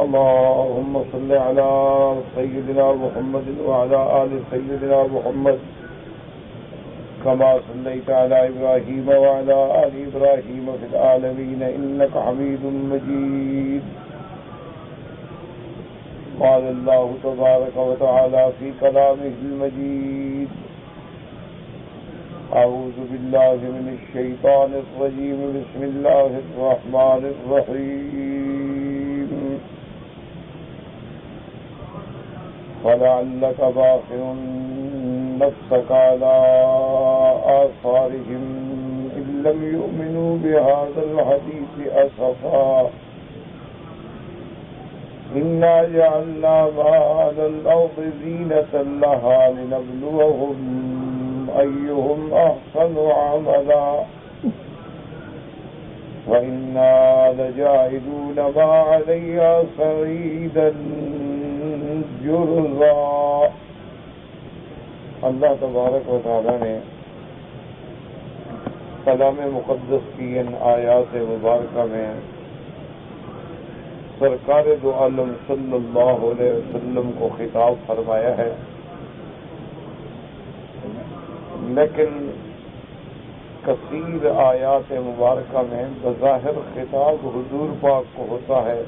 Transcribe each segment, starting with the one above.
اللهم صل على سيدنا محمد وعلى آل سيدنا محمد كما صليت على إبراهيم وعلى آل إبراهيم في العالمين إنك حميد مجيد. قال الله تبارك وتعالى في كلامه المجيد: أعوذ بالله من الشيطان الرجيم. بسم الله الرحمن الرحيم. فلعلك باخع نفسك على آثارهم إن لم يؤمنوا بهذا الحديث أسفا إنا جعلنا ما على الأرض زينة لها لنبلوهم أيهم أحسن عملا وإنا لجاعلون ما عليها صعيدا جرزا. اللہ تبارک و تعالی نے کلام مقدس کی ان آیات مبارکہ میں سرکار دو عالم صلی اللہ علیہ وسلم کو خطاب فرمایا ہے، لیکن کثیر آیات مبارکہ میں بظاہر خطاب حضور پاک کو ہوتا ہے،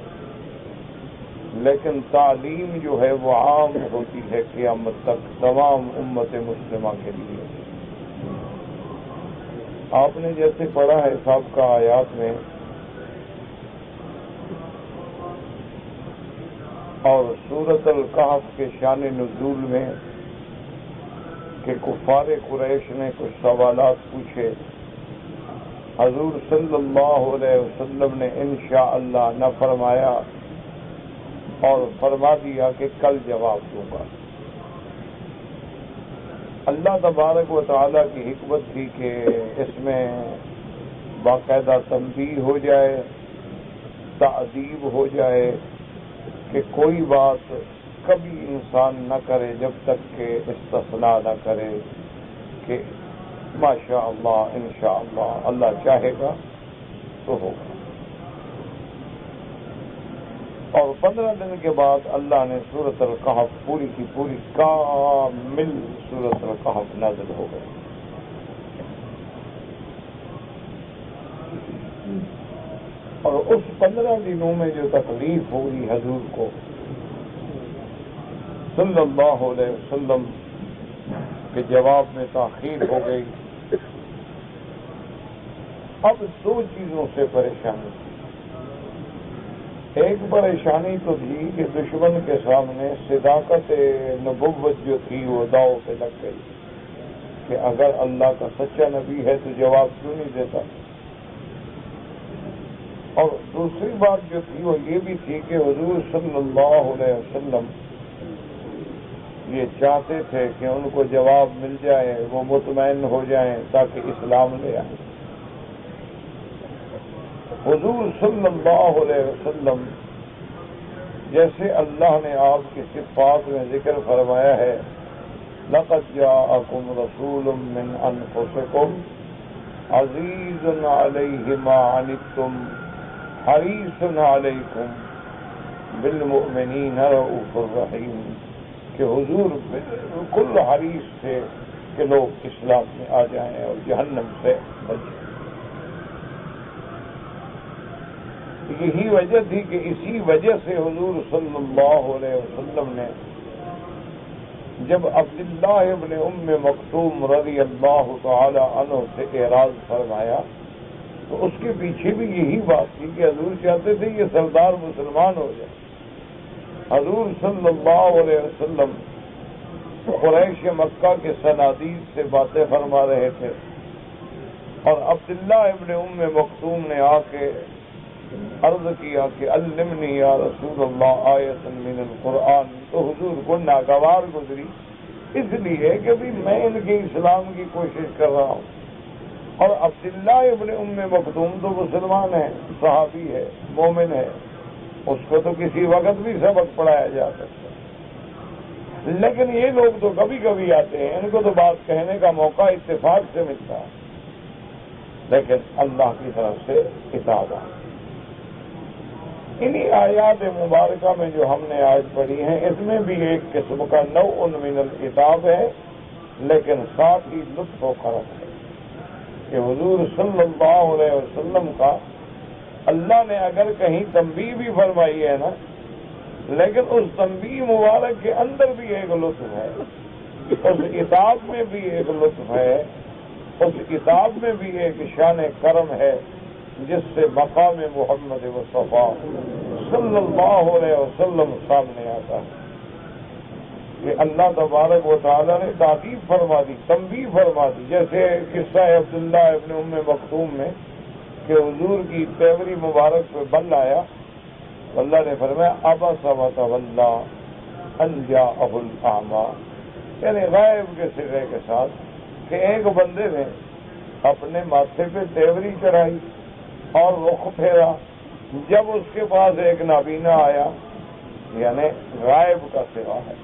لیکن تعلیم جو ہے وہ عام ہوتی ہے قیامت تک تمام امت مسلمہ کے لیے. آپ نے جیسے پڑھا ہے سابقہ آیات میں، اور سورۃ الکہف کے شان نزول میں کہ کفار قریش نے کچھ سوالات پوچھے، حضور صلی اللہ علیہ وسلم نے انشاءاللہ نہ فرمایا اور فرما دیا کہ کل جواب دوں گا. اللہ تبارک و تعالیٰ کی حکمت تھی کہ اس میں باقاعدہ تنبیہ ہو جائے، تعذیب ہو جائے کہ کوئی بات کبھی انسان نہ کرے جب تک کہ استثناء نہ کرے کہ ماشاء اللہ انشاءاللہ اللہ چاہے گا تو ہوگا. اور 15 دن کے بعد اللہ نے سورۃ الکہف پوری کی پوری کامل سورۃ الکہف نازل ہو گئی. اور اس 15 دنوں میں جو تکلیف ہوئی حضور کو صلی اللہ علیہ وسلم کے جواب میں تاخیر ہو گئی. اب دو چیزوں سے پریشانی تھی. ایک پریشانی تو تھی کہ دشمن کے سامنے صداقت نبوت جو تھی وہ داؤ پہ لگ گئی کہ اگر اللہ کا سچا نبی ہے تو جواب کیوں نہیں دیتا. اور دوسری بات جو تھی وہ یہ بھی تھی کہ حضور صلی اللہ علیہ وسلم یہ چاہتے تھے کہ ان کو جواب مل جائے، وہ مطمئن ہو جائیں تاکہ اسلام لے آئیں. حضور صلی اللہ علیہ وسلم جیسے اللہ نے آپ کی صفات میں ذکر فرمایا ہے، لَقَدْ جَاءَكُمْ رَسُولٌ مِّنْ أَنفُسِكُمْ عَزِيزٌ عَلَيْهِ مَا عَنِتُّمْ حَرِيصٌ عَلَيْكُمْ بِالْمُؤْمِنِينَ رَءُوفٌ رَحِيمٌ، کہ حضور بالکل حریص تھے کہ لوگ اسلام میں آ جائیں اور جہنم سے بچ جائیں. یہی وجہ تھی کہ اسی وجہ سے حضور صلی اللہ علیہ وسلم نے جب عبداللہ ابن ام مکتوم رضی اللہ تعالی عنہ سے اعراض فرمایا تو اس کے پیچھے بھی یہی بات تھی کہ حضور چاہتے تھے یہ سردار مسلمان ہو جائے. حضور صلی اللہ علیہ وسلم قریش مکہ کے صنادید سے باتیں فرما رہے تھے اور عبداللہ ابن ام مکتوم نے آ کے عرض کیا کہ علمنی یا رسول اللہ آیت من القرآن. تو حضور کو ناگوار گزری اس لیے کہ بھی میں ان کے اسلام کی کوشش کر رہا ہوں، اور عبداللہ ابن ام مکتوم تو مسلمان ہے، صحابی ہے، مومن ہے، اس کو تو کسی وقت بھی سبق پڑھایا جا سکتا ہے. لیکن یہ لوگ تو کبھی کبھی آتے ہیں، ان کو تو بات کہنے کا موقع اتفاق سے ملتا ہے، لیکن اللہ کی طرف سے کتاب ہے. انہی آیات مبارکہ میں جو ہم نے آج پڑھی ہیں اس میں بھی ایک قسم کا نوع من الکتاب ہے، لیکن ساتھ ہی لطف و کرم ہے کہ حضور صلی اللہ علیہ وسلم کا اللہ نے اگر کہیں تنبیہ بھی فرمائی ہے نا، لیکن اس تنبیہ مبارک کے اندر بھی ایک لطف ہے، اس کتاب میں بھی ایک لطف ہے، اس کتاب میں بھی ایک شان کرم ہے جس سے مقام محمد مصطفیٰ صلی اللہ علیہ وسلم سامنے آتا ہے کہ اللہ تبارک و تعالیٰ نے تاکید فرما دی، تنبیہ فرما دی، جیسے قصہ عبداللہ ابن ام مکتوم میں کہ حضور کی تیوری مبارک پہ بل آیا، اللہ نے فرمایا عبس وتولی ان جاءہ الاعمی، یعنی غائب کے صیغے کے ساتھ کہ ایک بندے نے اپنے ماتھے پہ تیوری چڑھائی اور رخ پھیرا، جب اس کے پاس ایک نابینا آیا، یعنی غائب کا صیغہ ہے،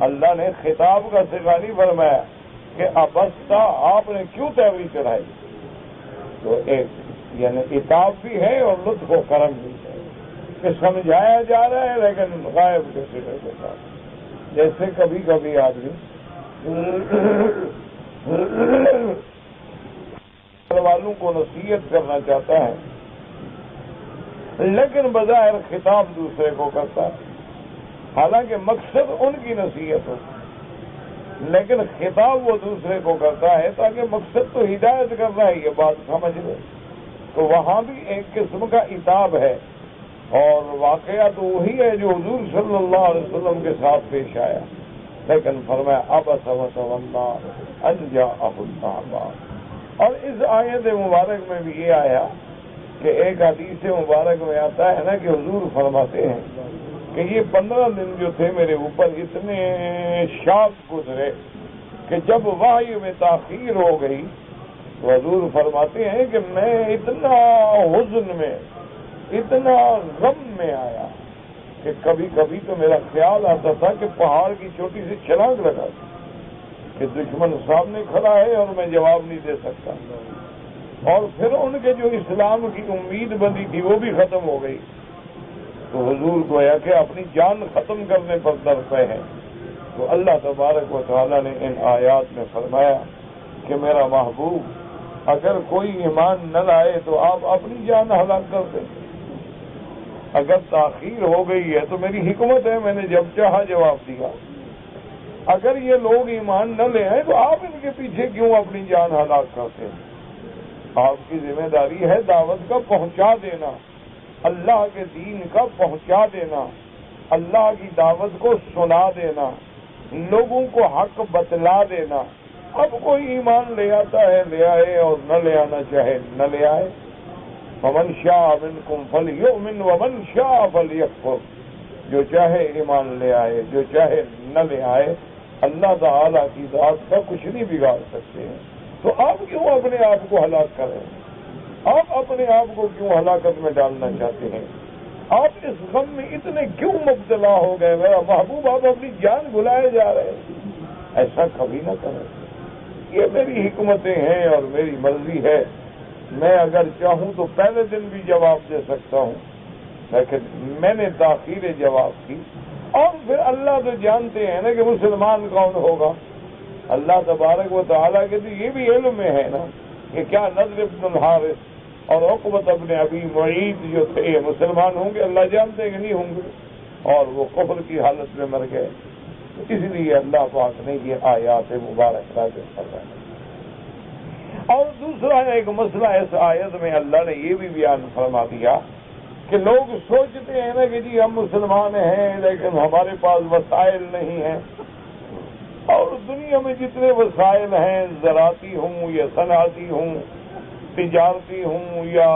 اللہ نے خطاب کا صیغہ نہیں فرمایا کہ ابستا آپ نے کیوں تیوری چڑھائی، تو ایک یعنی کتاب بھی ہے اور لطف و کرم بھی ہے کہ سمجھایا جا رہا ہے لیکن غائب کے صیغے کے ساتھ، جیسے کبھی کبھی آدمی گھر والوں کو نصیحت کرنا چاہتا ہے لیکن بظاہر خطاب دوسرے کو کرتا ہے، حالانکہ مقصد ان کی نصیحت ہو لیکن خطاب وہ دوسرے کو کرتا ہے تاکہ مقصد تو ہدایت کرنا ہے، یہ بات سمجھ لو، تو وہاں بھی ایک قسم کا عتاب ہے، اور واقعہ تو وہی ہے جو حضور صلی اللہ علیہ وسلم کے ساتھ پیش آیا، لیکن فرمایا عبس وتولی ان جاءہ الاعمی۔ اور اس آیت مبارک میں بھی یہ آیا کہ ایک حدیث مبارک میں آتا ہے نا کہ حضور فرماتے ہیں کہ یہ 15 دن جو تھے میرے اوپر اتنے شاق گزرے کہ جب وحی میں تاخیر ہو گئی تو حضور فرماتے ہیں کہ میں اتنا حزن میں، اتنا غم میں آیا کہ کبھی کبھی تو میرا خیال آتا تھا کہ پہاڑ کی چوٹی سے چھلانگ لگا کہ دشمن سامنے کھڑا ہے اور میں جواب نہیں دے سکتا، اور پھر ان کے جو اسلام کی امید بندی تھی وہ بھی ختم ہو گئی، تو حضور گویا کہ اپنی جان ختم کرنے پر درپے ہیں، تو اللہ تبارک و تعالیٰ نے ان آیات میں فرمایا کہ میرا محبوب اگر کوئی ایمان نہ لائے تو آپ اپنی جان ہلاک کر دیں، اگر تاخیر ہو گئی ہے تو میری حکمت ہے، میں نے جب چاہا جواب دیا، اگر یہ لوگ ایمان نہ لے آئے تو آپ ان کے پیچھے کیوں اپنی جان ہلاک کرتے ہیں؟ آپ کی ذمہ داری ہے دعوت کا پہنچا دینا، اللہ کے دین کا پہنچا دینا، اللہ کی دعوت کو سنا دینا، لوگوں کو حق بتلا دینا۔ اب کوئی ایمان لے آتا ہے لے آئے، اور نہ لے آنا چاہے نہ لے آئے۔ فمن شاء منکم فلیؤمن ومن شاء فلیکفر، جو چاہے ایمان لے آئے، جو چاہے نہ لے آئے، اللہ تعالیٰ کی ذات کا کچھ نہیں بگاڑ سکتے ہیں۔ تو آپ کیوں اپنے آپ کو ہلاک کریں؟ آپ اپنے آپ کو کیوں ہلاکت میں ڈالنا چاہتے ہیں؟ آپ اس غم میں اتنے کیوں مبتلا ہو گئے؟ میرا محبوب آپ اپنی جان بھلائے جا رہے ہیں، ایسا کبھی نہ کریں۔ یہ میری حکمتیں ہیں اور میری مرضی ہے، میں اگر چاہوں تو پہلے دن بھی جواب دے سکتا ہوں، لیکن میں نے تاخیر جواب کی، اور پھر اللہ تو جانتے ہیں نا کہ مسلمان کون ہوگا، اللہ تبارک و تعالیٰ کے تو یہ بھی علم میں ہے نا کہ کیا نضر بن الحارث اور عقبۃ بن ابی معیط جو تھے یہ مسلمان ہوں گے؟ اللہ جانتے ہیں کہ نہیں ہوں گے، اور وہ کفر کی حالت میں مر گئے، اس لیے اللہ پاک نے یہ آیات مبارک نازل فرمائے۔ اور دوسرا ایک مسئلہ اس آیت میں اللہ نے یہ بھی بیان فرما دیا کہ لوگ سوچتے ہیں نا کہ جی ہم مسلمان ہیں لیکن ہمارے پاس وسائل نہیں ہیں، اور دنیا میں جتنے وسائل ہیں زراعتی ہوں یا صنعتی ہوں، تجارتی ہوں یا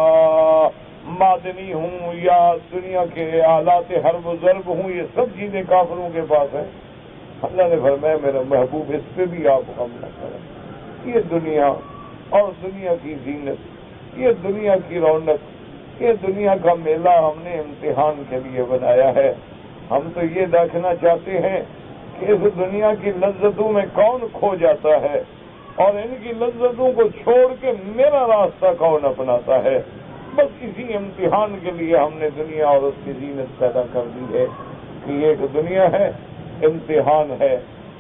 معدنی ہوں یا دنیا کے آلات حرب و ضرب ہوں، یہ سب چیزیں کافروں کے پاس ہیں۔ اللہ نے فرمایا میرا محبوب اس پہ بھی آپ غم نہ کریں، یہ دنیا اور دنیا کی زینت، یہ دنیا کی رونق، یہ دنیا کا میلہ ہم نے امتحان کے لیے بنایا ہے۔ ہم تو یہ دیکھنا چاہتے ہیں کہ اس دنیا کی لذتوں میں کون کھو جاتا ہے اور ان کی لذتوں کو چھوڑ کے میرا راستہ کون اپناتا ہے۔ بس اسی امتحان کے لیے ہم نے دنیا اور اس کی زینت پیدا کر دی ہے کہ یہ ایک دنیا ہے، امتحان ہے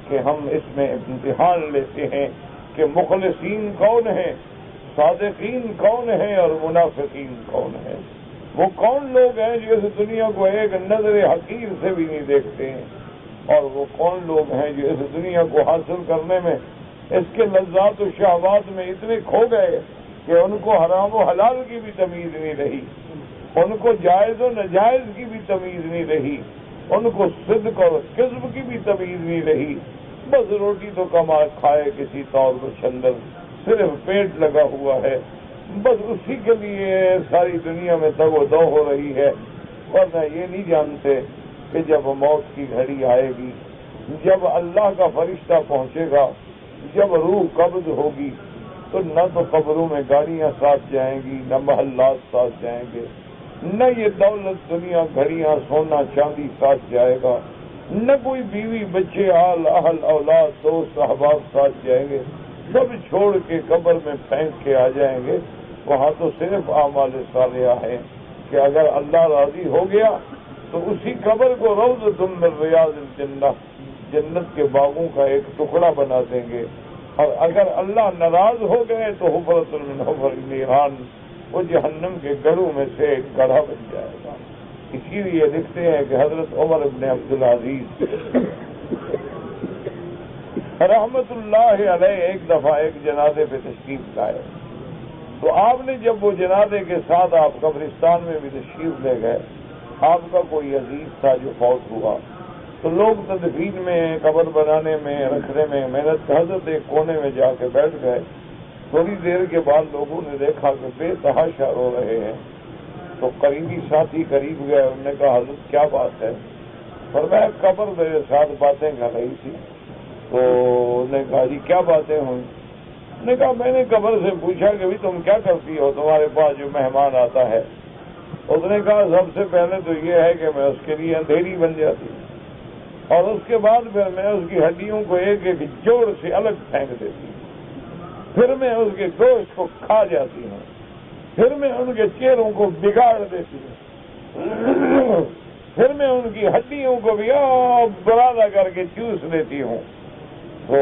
کہ ہم اس میں امتحان لیتے ہیں کہ مخلصین کون ہیں، صادقین کون ہیں اور منافقین کون ہیں۔ وہ کون لوگ ہیں جو اس دنیا کو ایک نظر حقیر سے بھی نہیں دیکھتے ہیں، اور وہ کون لوگ ہیں جو اس دنیا کو حاصل کرنے میں اس کے لذات و شہوات میں اتنے کھو گئے کہ ان کو حرام و حلال کی بھی تمیز نہیں رہی، ان کو جائز و ناجائز کی بھی تمیز نہیں رہی، ان کو صدق اور کذب کی بھی تمیز نہیں رہی۔ بس روٹی تو کما کھائے کسی طور پر چھندر، صرف پیٹ لگا ہوا ہے، بس اسی کے لیے ساری دنیا میں تگ و دو ہو رہی ہے، ورنہ یہ نہیں جانتے کہ جب موت کی گھڑی آئے گی، جب اللہ کا فرشتہ پہنچے گا، جب روح قبض ہوگی، تو نہ تو قبروں میں گاڑیاں ساتھ جائیں گی، نہ محلات ساتھ جائیں گے، نہ یہ دولت دنیا گھڑیاں سونا چاندی ساتھ جائے گا، نہ کوئی بیوی بچے آل اہل اولاد دوست احباب ساتھ جائیں گے، سب چھوڑ کے قبر میں پھینک کے آ جائیں گے۔ وہاں تو صرف اعمال صالحہ ہے کہ اگر اللہ راضی ہو گیا تو اسی قبر کو روضۃ من ریاض الجنہ، جنت کے باغوں کا ایک ٹکڑا بنا دیں گے، اور اگر اللہ ناراض ہو گئے تو حفرۃ من حفر النیران، وہ جہنم کے گڑھوں میں سے ایک گڑھا بن جائے گا۔ اسی لیے لکھتے ہیں کہ حضرت عمر بن عبدالعزیز رحمت اللہ علیہ ایک دفعہ ایک جنازے پہ تشریف لائے، تو آپ نے جب وہ جنازے کے ساتھ آپ قبرستان میں بھی تشریف لے گئے، آپ کا کوئی عزیز تھا جو فوت ہوا، تو لوگ تدفین میں قبر بنانے میں رکھنے میں محنت، حضرت ایک کونے میں جا کے بیٹھ گئے۔ تھوڑی دیر کے بعد لوگوں نے دیکھا کہ بے تحاشا رو رہے ہیں، تو قریبی ساتھی قریب گئے، انہوں نے کہا حضرت کیا بات ہے؟ فرمایا قبر میرے ساتھ باتیں کر رہی تھی، تو انہوں نے کہا جی کیا باتیں ہوئی؟ انہوں نے کہا میں نے قبر سے پوچھا کہ تم کیا کرتی ہو تمہارے پاس جو مہمان آتا ہے؟ اس نے کہا سب سے پہلے تو یہ ہے کہ میں اس کے لیے اندھیری بن جاتی ہوں، اور اس کے بعد پھر میں اس کی ہڈیوں کو ایک ایک جوڑ سے الگ پھینک دیتی ہوں، پھر میں اس کے گوشت کو کھا جاتی ہوں، پھر میں ان کے چہروں کو بگاڑ دیتی ہوں، پھر میں ان کی ہڈیوں کو بھی برادہ کر کے چوس لیتی ہوں۔ تو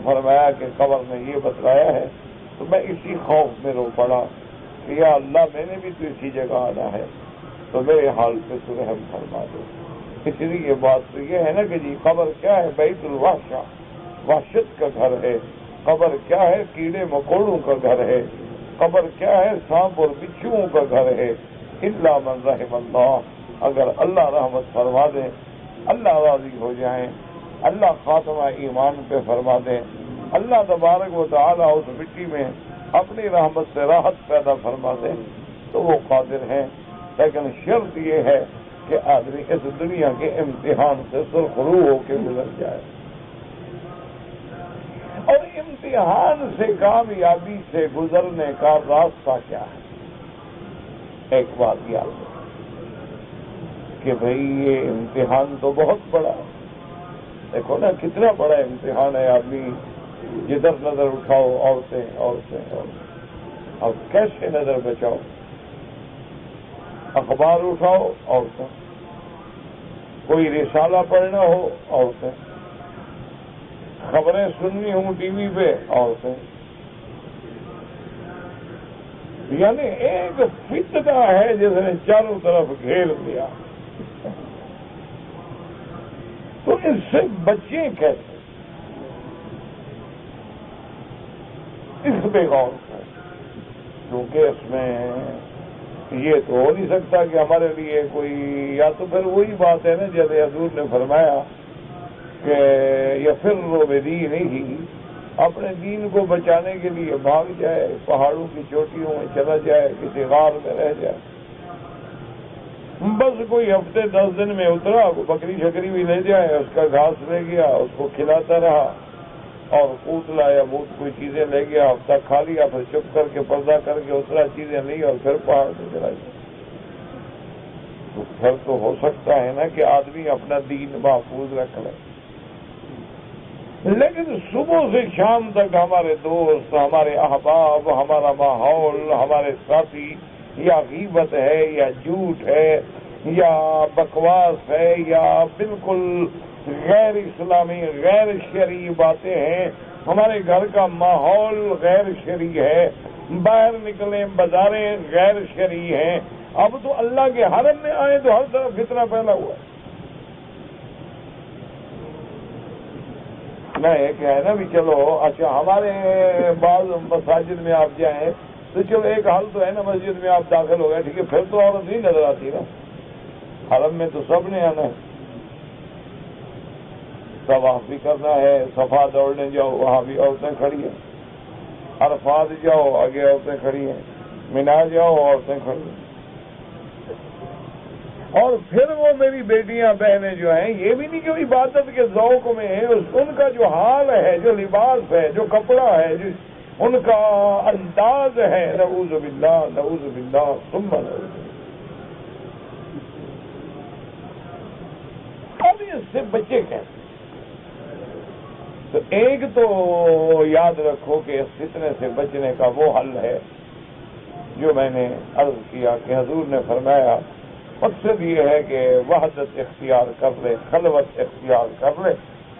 فرمایا کہ قبر نے یہ بتلایا ہے، تو میں اسی خوف میں رو پڑا کہ یا اللہ میں نے بھی تو اسی جگہ آنا ہے، تو میرے حال پہ تو رحم فرما دو۔ اس لیے بات تو یہ ہے نا کہ جی قبر کیا ہے؟ بیت الوحشہ، وحشت کا گھر ہے۔ قبر کیا ہے؟ کیڑے مکوڑوں کا گھر ہے۔ قبر کیا ہے؟ سانپ اور بچھوؤں کا گھر ہے۔ الا من رحم اللہ، اگر اللہ رحمت فرما دیں، اللہ راضی ہو جائیں، اللہ خاتمہ ایمان پہ فرما دیں، اللہ تبارک و تعالیٰ اس مٹی میں اپنی رحمت سے راحت پیدا فرما دیں، تو وہ قادر ہیں۔ لیکن شرط یہ ہے کہ آدمی اس دنیا کے امتحان سے سرخرو ہو کے گزر جائے، اور امتحان سے کامیابی سے گزرنے کا راستہ کیا ہے؟ ایک بات یاد رکھیں کہ بھئی یہ امتحان تو بہت بڑا ہے۔ دیکھو نا کتنا بڑا امتحان ہے، آدمی جدھر نظر اٹھاؤ عورتیں عورتیں عورتیں، اب کیسے نظر بچاؤ؟ اخبار اٹھاؤ عورتیں، کوئی رسالہ پڑھنا ہو عورتیں، خبریں سننی ہوں ٹی وی پہ عورتیں، یعنی ایک فتنہ ہے جس نے چاروں طرف گھیر لیا، تو اس سے بچیں کیسے؟ اس پہ غور کریں، کیونکہ اس میں یہ تو ہو نہیں سکتا کہ ہمارے لیے کوئی، یا تو پھر وہی بات ہے نا جیسے حضور نے فرمایا کہ یفر بدینہ، اپنے دین کو بچانے کے لیے بھاگ جائے، پہاڑوں کی چوٹیوں میں چلا جائے، کسی غار میں رہ جائے، بس کوئی ہفتے 10 دن میں اترا، بکری شکری بھی لے جائے، اس کا گھاس لے گیا، اس کو کھلاتا رہا، اور قوت لایا موت کوئی چیزیں لے گیا، ہفتہ کھا لیا، پھر چپ کر کے پردہ کر کے اترا، چیزیں لی اور پھر پہاڑ میں چلا گیا، تو پھر تو ہو سکتا ہے نا کہ آدمی اپنا دین محفوظ رکھ لے، لیکن صبح سے شام تک ہمارے دوست، ہمارے احباب، ہمارا ماحول، ہمارے ساتھی یا غیبت ہے یا جھوٹ ہے یا بکواس ہے یا بالکل غیر اسلامی غیر شرعی باتیں ہیں، ہمارے گھر کا ماحول غیر شرعی ہے، باہر نکلیں بازاریں غیر شرعی ہیں، اب تو اللہ کے حرم میں آئے تو ہر طرف فتنہ پھیلا ہوا ہے۔ نہ ایک ہے نا بھی چلو اچھا ہمارے بعض مساجد میں آپ جائیں تو چلو ایک حال تو ہے نا، مسجد میں آپ داخل ہو گئے ٹھیک ہے، پھر تو عورت نہیں نظر آتی نا، حرم میں تو سب نے آنا ہے، طواف بھی کرنا ہے، صفا دوڑنے جاؤ وہاں بھی عورتیں کھڑی ہیں، عرفات جاؤ آگے عورتیں کھڑی ہیں، مینا جاؤ عورتیں کھڑی ہیں، اور پھر وہ میری بیٹیاں بہنیں جو ہیں یہ بھی نہیں کہ عبادت کے ذوق میں ہیں، ان کا جو حال ہے، جو لباس ہے، جو کپڑا ہے، جو ان کا انداز ہے، نعوذ باللہ نعوذ باللہ ثم نعوذ باللہ۔ اب اس سے بچے کیسے؟ تو ایک تو یاد رکھو کہ اس فتنے سے بچنے کا وہ حل ہے جو میں نے عرض کیا کہ حضور نے فرمایا مقصد یہ ہے کہ وحدت اختیار کر لے، خلوت اختیار کر لے،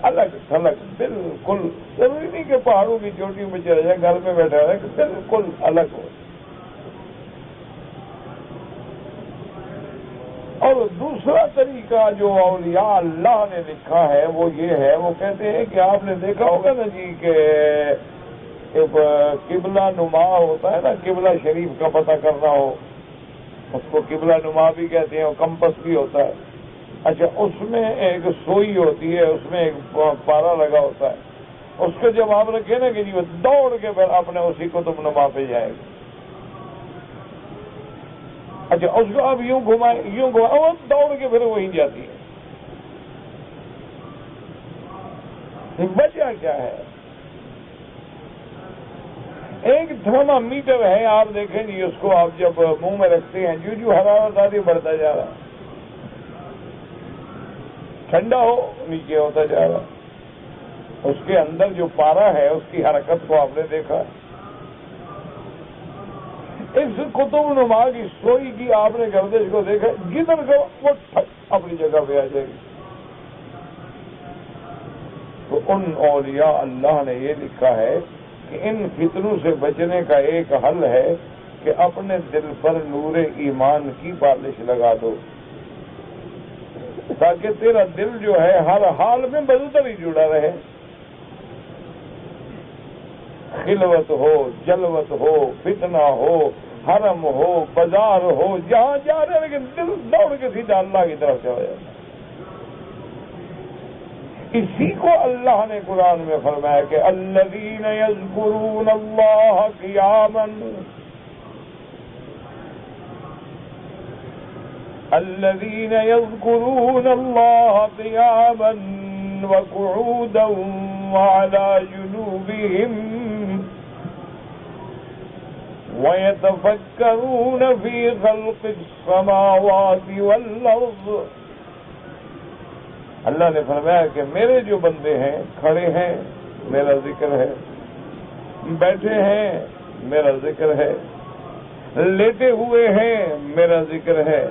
الگ تھلگ بالکل، ضروری نہیں کہ پہاڑوں کی چوٹیوں میں چلے جائے، گھر میں بیٹھا رہے کہ بالکل الگ ہو۔ اور دوسرا طریقہ جو اولیاء اللہ نے لکھا ہے وہ یہ ہے، وہ کہتے ہیں کہ آپ نے دیکھا ہوگا نا جی کہ قبلہ نما ہوتا ہے نا، قبلہ شریف کا پتہ کرنا ہو، اس کو قبلہ نما بھی کہتے ہیں، اور کمپس بھی ہوتا ہے۔ اچھا اس میں ایک سوئی ہوتی ہے، اس میں ایک پارا لگا ہوتا ہے، اس کو جب آپ رکھے نا کہ جی وہ دوڑ کے پھر اپنے اسی قطب نما پہ جائے گا۔ اچھا اس کو آپ یوں گھمائیں وہ دوڑ کے پھر وہیں جاتی ہے۔ وجہ کیا ہے؟ ایک تھرما میٹر ہے، آپ دیکھیں جی اس کو آپ جب منہ میں رکھتے ہیں جو حرارت آتی بڑھتا جا رہا، ٹھنڈا ہو نیچے ہوتا جا رہا، اس کے اندر جو پارا ہے اس کی حرکت کو آپ نے دیکھا۔ اس قطب نما کی سوئی کی آپ نے گردش کو دیکھا، جدھر کو وہ اپنی جگہ پہ آ جائے گی۔ تو ان اولیاء اللہ نے یہ لکھا ہے کہ ان فتنوں سے بچنے کا ایک حل ہے کہ اپنے دل پر نور ایمان کی پالش لگا دو، تاکہ تیرا دل جو ہے ہر حال میں بدتر ہی جڑا رہے، خلوت ہو، جلوت ہو، فتنہ ہو، حرم ہو، بازار ہو، جہاں جا رہے لیکن دل دوڑ کے سیدھا اللہ کی طرف چلا جائے۔ اسی کو اللہ نے قرآن میں فرمایا کہ الذین یذکرون اللہ قیاما الذین یذکرون اللہ قیاما وقعودا وعلی جنوبہم وَيَتَفَكَّرُونَ فِي خَلْقِ السَّمَاوَاتِ وَالْأَرْضِ۔ اللہ نے فرمایا کہ میرے جو بندے ہیں کھڑے ہیں میرا ذکر ہے، بیٹھے ہیں میرا ذکر ہے، لیٹے ہوئے ہیں میرا ذکر ہے،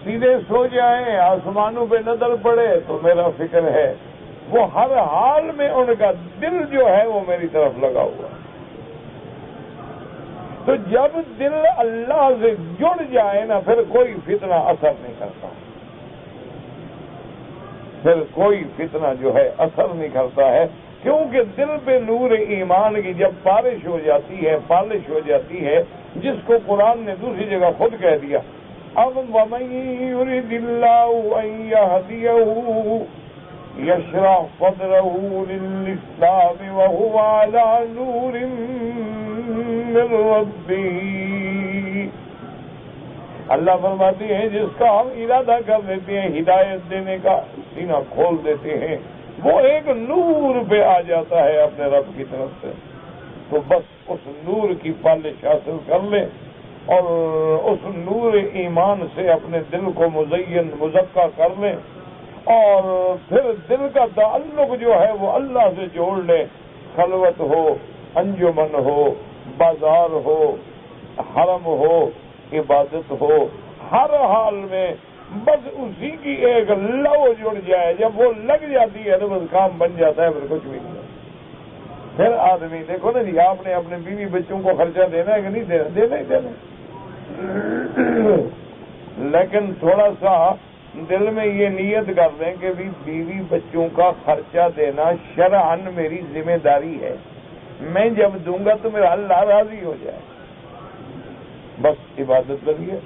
سیدھے سو جائیں آسمانوں پہ نظر پڑے تو میرا فکر ہے، وہ ہر حال میں ان کا دل جو ہے وہ میری طرف لگا ہوا ہے۔ تو جب دل اللہ سے جڑ جائے نا پھر کوئی فتنہ اثر نہیں کرتا، پھر کوئی فتنہ جو ہے اثر نہیں کرتا ہے، کیونکہ دل پہ نور ایمان کی جب بارش ہو جاتی ہے، پالش ہو جاتی ہے، جس کو قرآن نے دوسری جگہ خود کہہ دیا اب وَمَن يُرِدِ اللَّهُ أَن يَهْدِيَهُ يَشْرَحْ صَدْرَهُ لِلْإِسْلَامِ وَهُوَ عَلَى نُورٍ مِّن رَّبِّهِ۔ اللہ فرماتے ہیں جس کا ہم ارادہ کر دیتے ہیں ہدایت دینے کا، سینہ کھول دیتے ہیں، وہ ایک نور پہ آ جاتا ہے اپنے رب کی طرف سے، تو بس اس نور کی پالش حاصل کر لیں اور اس نور ایمان سے اپنے دل کو مزین مزکا کر لیں، اور پھر دل کا تعلق جو ہے وہ اللہ سے جوڑ لیں، خلوت ہو، انجمن ہو، بازار ہو، حرم ہو، عبادت ہو ہر حال میں، بس اسی کی ایک لو جڑ جائے، جب وہ لگ جاتی ہے تو بس کام بن جاتا ہے، پھر کچھ بھی نہیں۔ پھر آدمی دیکھو نا جی، آپ نے اپنے بیوی بچوں کو خرچہ دینا ہے کہ نہیں دینا؟ دینا ہی دینا، لیکن تھوڑا سا دل میں یہ نیت کر دیں کہ بھی بیوی بچوں کا خرچہ دینا شرعاً میری ذمہ داری ہے، میں جب دوں گا تو میرا اللہ راضی ہو جائے، بس عبادت بنیے۔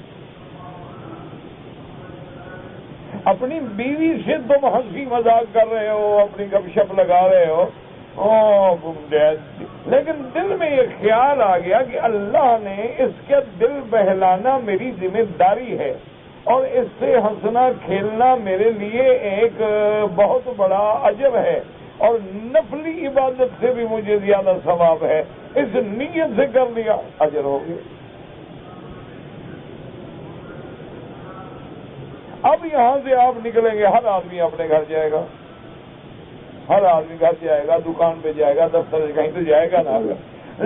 اپنی بیوی سے تم ہنسی مذاق کر رہے ہو، اپنی گپ شپ لگا رہے ہو، لیکن دل میں یہ خیال آ گیا کہ اللہ نے اس کے دل بہلانا میری ذمہ داری ہے، اور اس سے ہنسنا کھیلنا میرے لیے ایک بہت بڑا اجر ہے، اور نفلی عبادت سے بھی مجھے زیادہ ثواب ہے، اس نیت سے کر لیا اجر ہو گیا۔ اب یہاں سے آپ نکلیں گے، ہر آدمی اپنے گھر جائے گا، ہر آدمی گھر جائے گا، دکان پہ جائے گا، دفتر کہیں تو جائے گا نا،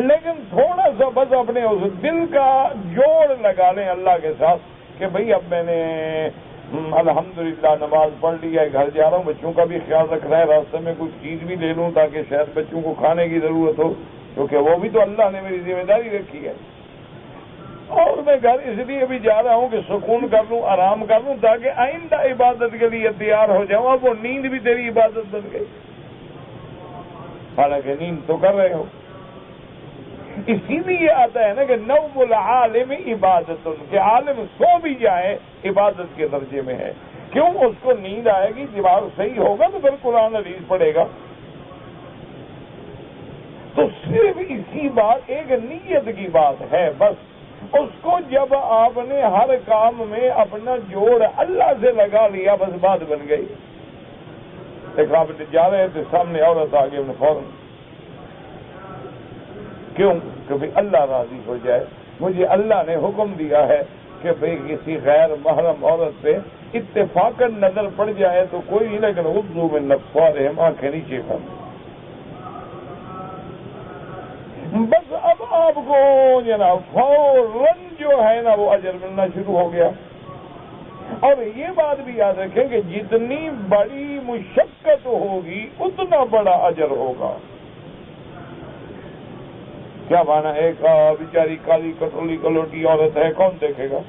لیکن تھوڑا سا بس اپنے اس دل کا جوڑ لگا لیں اللہ کے ساتھ کہ بھئی اب میں نے الحمدللہ نماز پڑھ لی ہے، گھر جا رہا ہوں، بچوں کا بھی خیال رکھنا ہے، راستے میں کچھ چیز بھی لے لوں تاکہ شاید بچوں کو کھانے کی ضرورت ہو، کیونکہ وہ بھی تو اللہ نے میری ذمہ داری رکھی ہے، اور میں گھر اس لیے بھی جا رہا ہوں کہ سکون کر لوں، آرام کر لوں، تاکہ آئندہ عبادت کے لیے تیار ہو جاؤں۔ اب وہ نیند بھی تیری عبادت بن گئی، حالانکہ نیند تو کر رہے ہو۔ اسی لیے آتا ہے نا کہ نوم العالم عبادت، کہ عالم سو بھی جائے عبادت کے درجے میں ہے، کیوں؟ اس کو نیند آئے گی، دماغ صحیح ہوگا تو پھر قرآن حدیث پڑھے گا۔ تو صرف اسی بات، ایک نیت کی بات ہے بس، اس کو جب آپ نے ہر کام میں اپنا جوڑ اللہ سے لگا لیا، بس بات بن گئی۔ ایک آپ جا رہے تھے، سامنے عورت آگے انہیں فوراً، کیوں؟ کہ بھئی اللہ راضی ہو جائے، مجھے اللہ نے حکم دیا ہے کہ بھئی کسی غیر محرم عورت پہ اتفاقاً نظر پڑ جائے تو کوئی نہیں، لیکن غضوا من ابصارہم، آنکھیں نیچے کر، بس اب آپ کو جناب فوراً جو ہے نا وہ اجر ملنا شروع ہو گیا۔ اور یہ بات بھی یاد رکھیں کہ جتنی بڑی مشقت ہوگی اتنا بڑا اجر ہوگا۔ کیا مانا؟ ایک بیچاری کالی کٹولی کلوٹی عورت ہے، کون دیکھے گا؟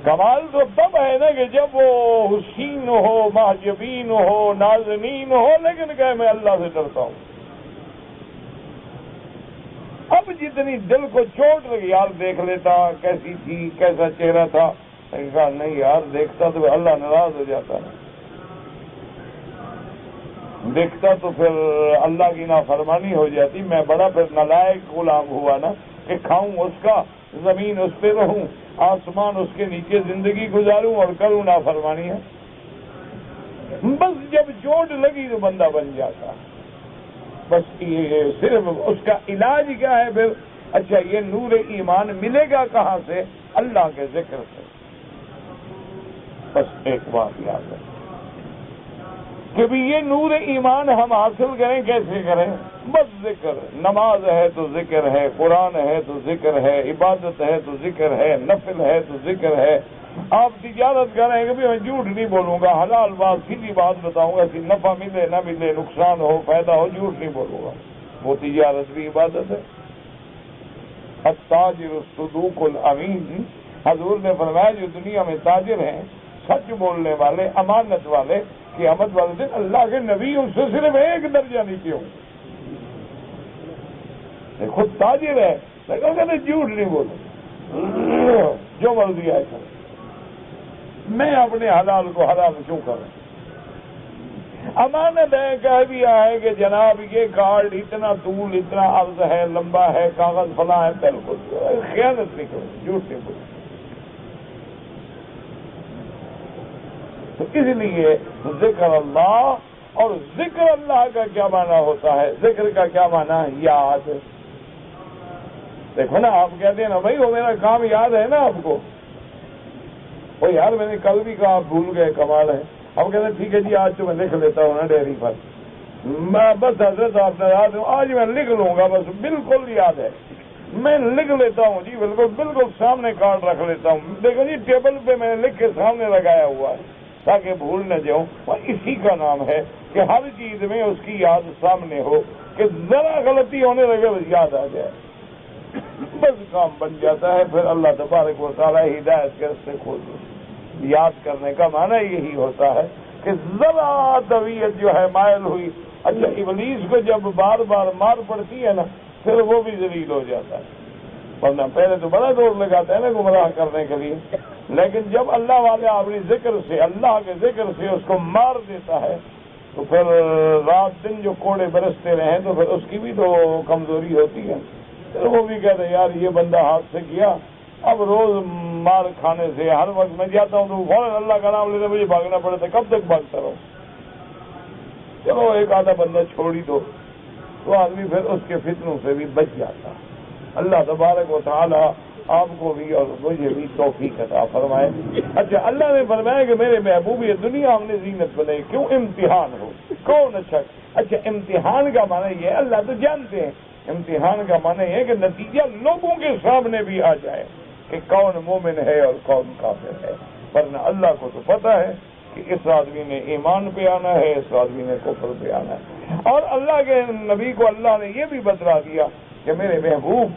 کمال تو تب ہے نا کہ جب وہ حسین ہو، محجبین ہو، نازنین ہو، لیکن کہ میں اللہ سے ڈرتا ہوں۔ اب جتنی دل کو چوٹ لگی، یار دیکھ لیتا کیسی تھی، کیسا چہرہ تھا، کہا نہیں یار دیکھتا تو اللہ ناراض ہو جاتا ہے، دیکھتا تو پھر اللہ کی نافرمانی ہو جاتی، میں بڑا پھر نالائق غلام ہوا نا کہ کھاؤں اس کا، زمین اس پہ رہوں، آسمان اس کے نیچے زندگی گزاروں اور کروں نافرمانی ہے۔ بس جب چوٹ لگی تو بندہ بن جاتا، بس یہ صرف اس کا علاج کیا ہے پھر؟ اچھا یہ نور ایمان ملے گا کہاں سے؟ اللہ کے ذکر سے۔ بس ایک بات یاد ہے کہ بھی یہ نور ایمان ہم حاصل کریں، کیسے کریں؟ بس ذکر، نماز ہے تو ذکر ہے، قرآن ہے تو ذکر ہے، عبادت ہے تو ذکر ہے، نفل ہے تو ذکر ہے۔ آپ تجارت کریں کہ بھی میں جھوٹ نہیں بولوں گا، حلال بات سیدھی بات بتاؤں گا، کہ نفع ملے نہ ملے، نقصان ہو فائدہ ہو، جھوٹ نہیں بولوں گا، وہ تجارت بھی عبادت ہے۔ التاجر الصدوق الامین، حضور نے فرمایا جو دنیا میں تاجر ہیں، سچ بولنے والے، امانت والے، قیامت والے دن اللہ کے نبی ان سے صرف ایک درجہ نیچے ہوں، خود تاجر ہے لیکن کہتے جھوٹ نہیں بولو، جو مرضی آئے کرے، میں اپنے حلال کو حلال کیوں کروں؟ امانت ہے، کہہ دیا ہے کہ جناب یہ کارڈ اتنا طول، اتنا عرض ہے، لمبا ہے، کاغذ فلاں ہے، بالکل خیانت نہیں کرو، جھوٹ نہیں بولو۔ تو اس لیے ذکر اللہ، اور ذکر اللہ کا کیا معنی ہوتا ہے؟ ذکر کا کیا معنی ہے؟ یاد۔ دیکھو نا، آپ کہتے ہیں نا بھائی وہ میرا کام یاد ہے نا آپ کو، وہ یار میں نے کل بھی کہا، آپ بھول گئے، کمال ہے۔ اب کہتے ہیں ٹھیک ہے جی آج تو میں لکھ لیتا ہوں نا ڈیری پر، میں بس حضرت آپ ناراض ہوں، آج میں لکھ لوں گا، بس بالکل یاد ہے، میں لکھ لیتا ہوں جی، بالکل بالکل سامنے کارڈ رکھ لیتا ہوں، دیکھو جی ٹیبل پہ میں نے لکھ کے سامنے لگایا ہوا ہے تاکہ بھول نہ جاؤں. اور اسی کا نام ہے کہ ہر چیز میں اس کی یاد سامنے ہو، کہ ذرا غلطی ہونے لگے بس یاد آ جائے، بس کام بن جاتا ہے. پھر اللہ تبارک و تعالیٰ ہدایت کے راستے کھول دے. یاد کرنے کا معنی یہی ہوتا ہے کہ ذرا طبیعت جو ہے مائل ہوئی. اچھا ابلیس کو جب بار بار مار پڑتی ہے نا پھر وہ بھی ذلیل ہو جاتا ہے، ورنہ پہلے تو بڑا زور لگاتا ہے نا گمراہ کرنے کے لیے، لیکن جب اللہ والے اپنی ذکر سے، اللہ کے ذکر سے اس کو مار دیتا ہے تو پھر رات دن جو کوڑے برستے رہیں تو پھر اس کی بھی تو کمزوری ہوتی ہے. پھر وہ بھی کہتے ہیں یار یہ بندہ ہاتھ سے کیا، اب روز مار کھانے سے ہر وقت میں جاتا ہوں تو فوراً اللہ کا نام لیتے مجھے بھاگنا پڑتا ہے، کب تک بھاگتا رہو، چلو ایک آدھا بندہ چھوڑ ہی دو تو آدمی پھر اس کے فتنوں سے بھی بچ جاتا. اللہ تبارک و تعالی آپ کو بھی اور مجھے بھی توفیق عطا فرمائے. اچھا اللہ نے فرمایا کہ میرے محبوب یہ دنیا ہم نے زینت بنائی، کیوں؟ امتحان ہو. کون اچھا امتحان کا معنی یہ ہے، اللہ تو جانتے ہیں، امتحان کا معنی یہ ہے کہ نتیجہ لوگوں کے سامنے بھی آ جائے کہ کون مومن ہے اور کون کافر ہے. ورنہ اللہ کو تو پتہ ہے کہ اس آدمی نے ایمان پہ آنا ہے، اس آدمی نے کفر پہ آنا ہے. اور اللہ کے نبی کو اللہ نے یہ بھی بتلا دیا کہ میرے محبوب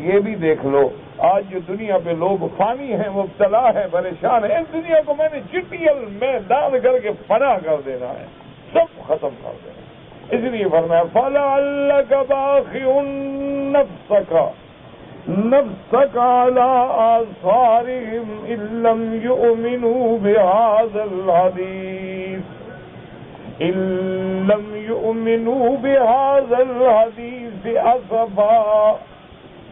یہ بھی دیکھ لو آج جو دنیا پہ لوگ فانی ہیں، مبتلا ہیں، پریشان ہیں، اس دنیا کو میں نے چٹیل میدان کر کے فنا کر دینا ہے، سب ختم کر دینا. اس لیے فرمایا فَلَعَلَّكَ بَاخِعٌ نَفْسَكَ عَلَىٰ آثَارِهِمْ إِن لَّمْ يُؤْمِنُوا بِهَٰذَا الْحَدِيثِ أَسَفًا.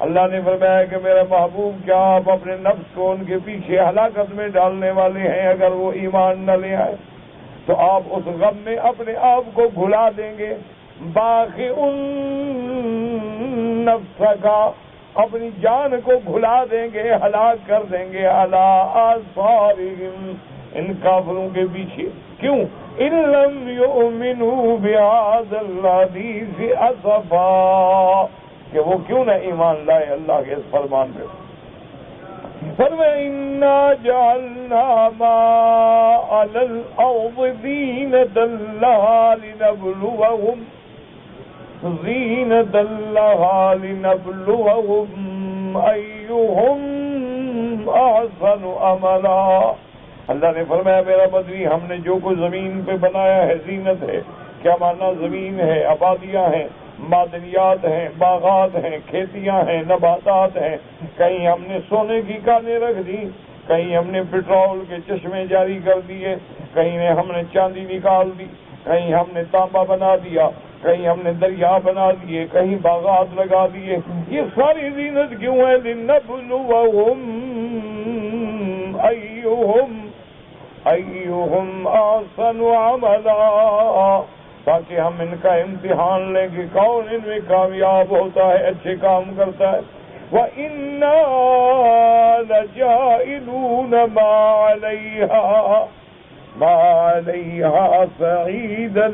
اللہ نے فرمایا کہ میرا محبوب کیا آپ اپنے نفس کو ان کے پیچھے ہلاکت میں ڈالنے والے ہیں؟ اگر وہ ایمان نہ لے آئے تو آپ اس غم میں اپنے آپ کو بھلا دیں گے. باخع نفسک، اپنی جان کو بھلا دیں گے، ہلاک کر دیں گے. علی آثارہم، ان کافروں کے پیچھے. کیوں؟ ان لم یؤمنوا بہذا الحدیث اسفا، کہ وہ کیوں نہ ایمان لائے اللہ کے اس فرمان پہ. فَإِنَّا جَعَلْنَا مَا عَلَى الْأَرْضِ زِينَةً لَهَا لِنَبْلُوَهُمْ أَيُّهُمْ أَحْسَنُ عَمَلًا. اللہ نے فرمایا میرا بدری ہم نے جو کچھ زمین پہ بنایا ہے زینت ہے. کیا مانا؟ زمین ہے، آبادیاں ہیں، معدنیات ہیں، باغات ہیں، کھیتیاں ہیں، نباتات ہیں. کہیں ہم نے سونے کی کانیں رکھ دی، کہیں ہم نے پیٹرول کے چشمے جاری کر دیے، کہیں ہم نے چاندی نکال دی، کہیں ہم نے تانبا بنا دیا، کہیں ہم نے دریا بنا دیے، کہیں باغات لگا دیے. یہ ساری زینت کیوں ہے؟ لِنَبْلُوَهُمْ أَيُّهُمْ أَحْسَنُ عَمَلًا، تاکہ ہم ان کا امتحان لیں کہ کون ان میں کامیاب ہوتا ہے، اچھے کام کرتا ہے. وَإِنَّا لَجَائِلُونَ مَا عَلَيْهَا صَعِيدًا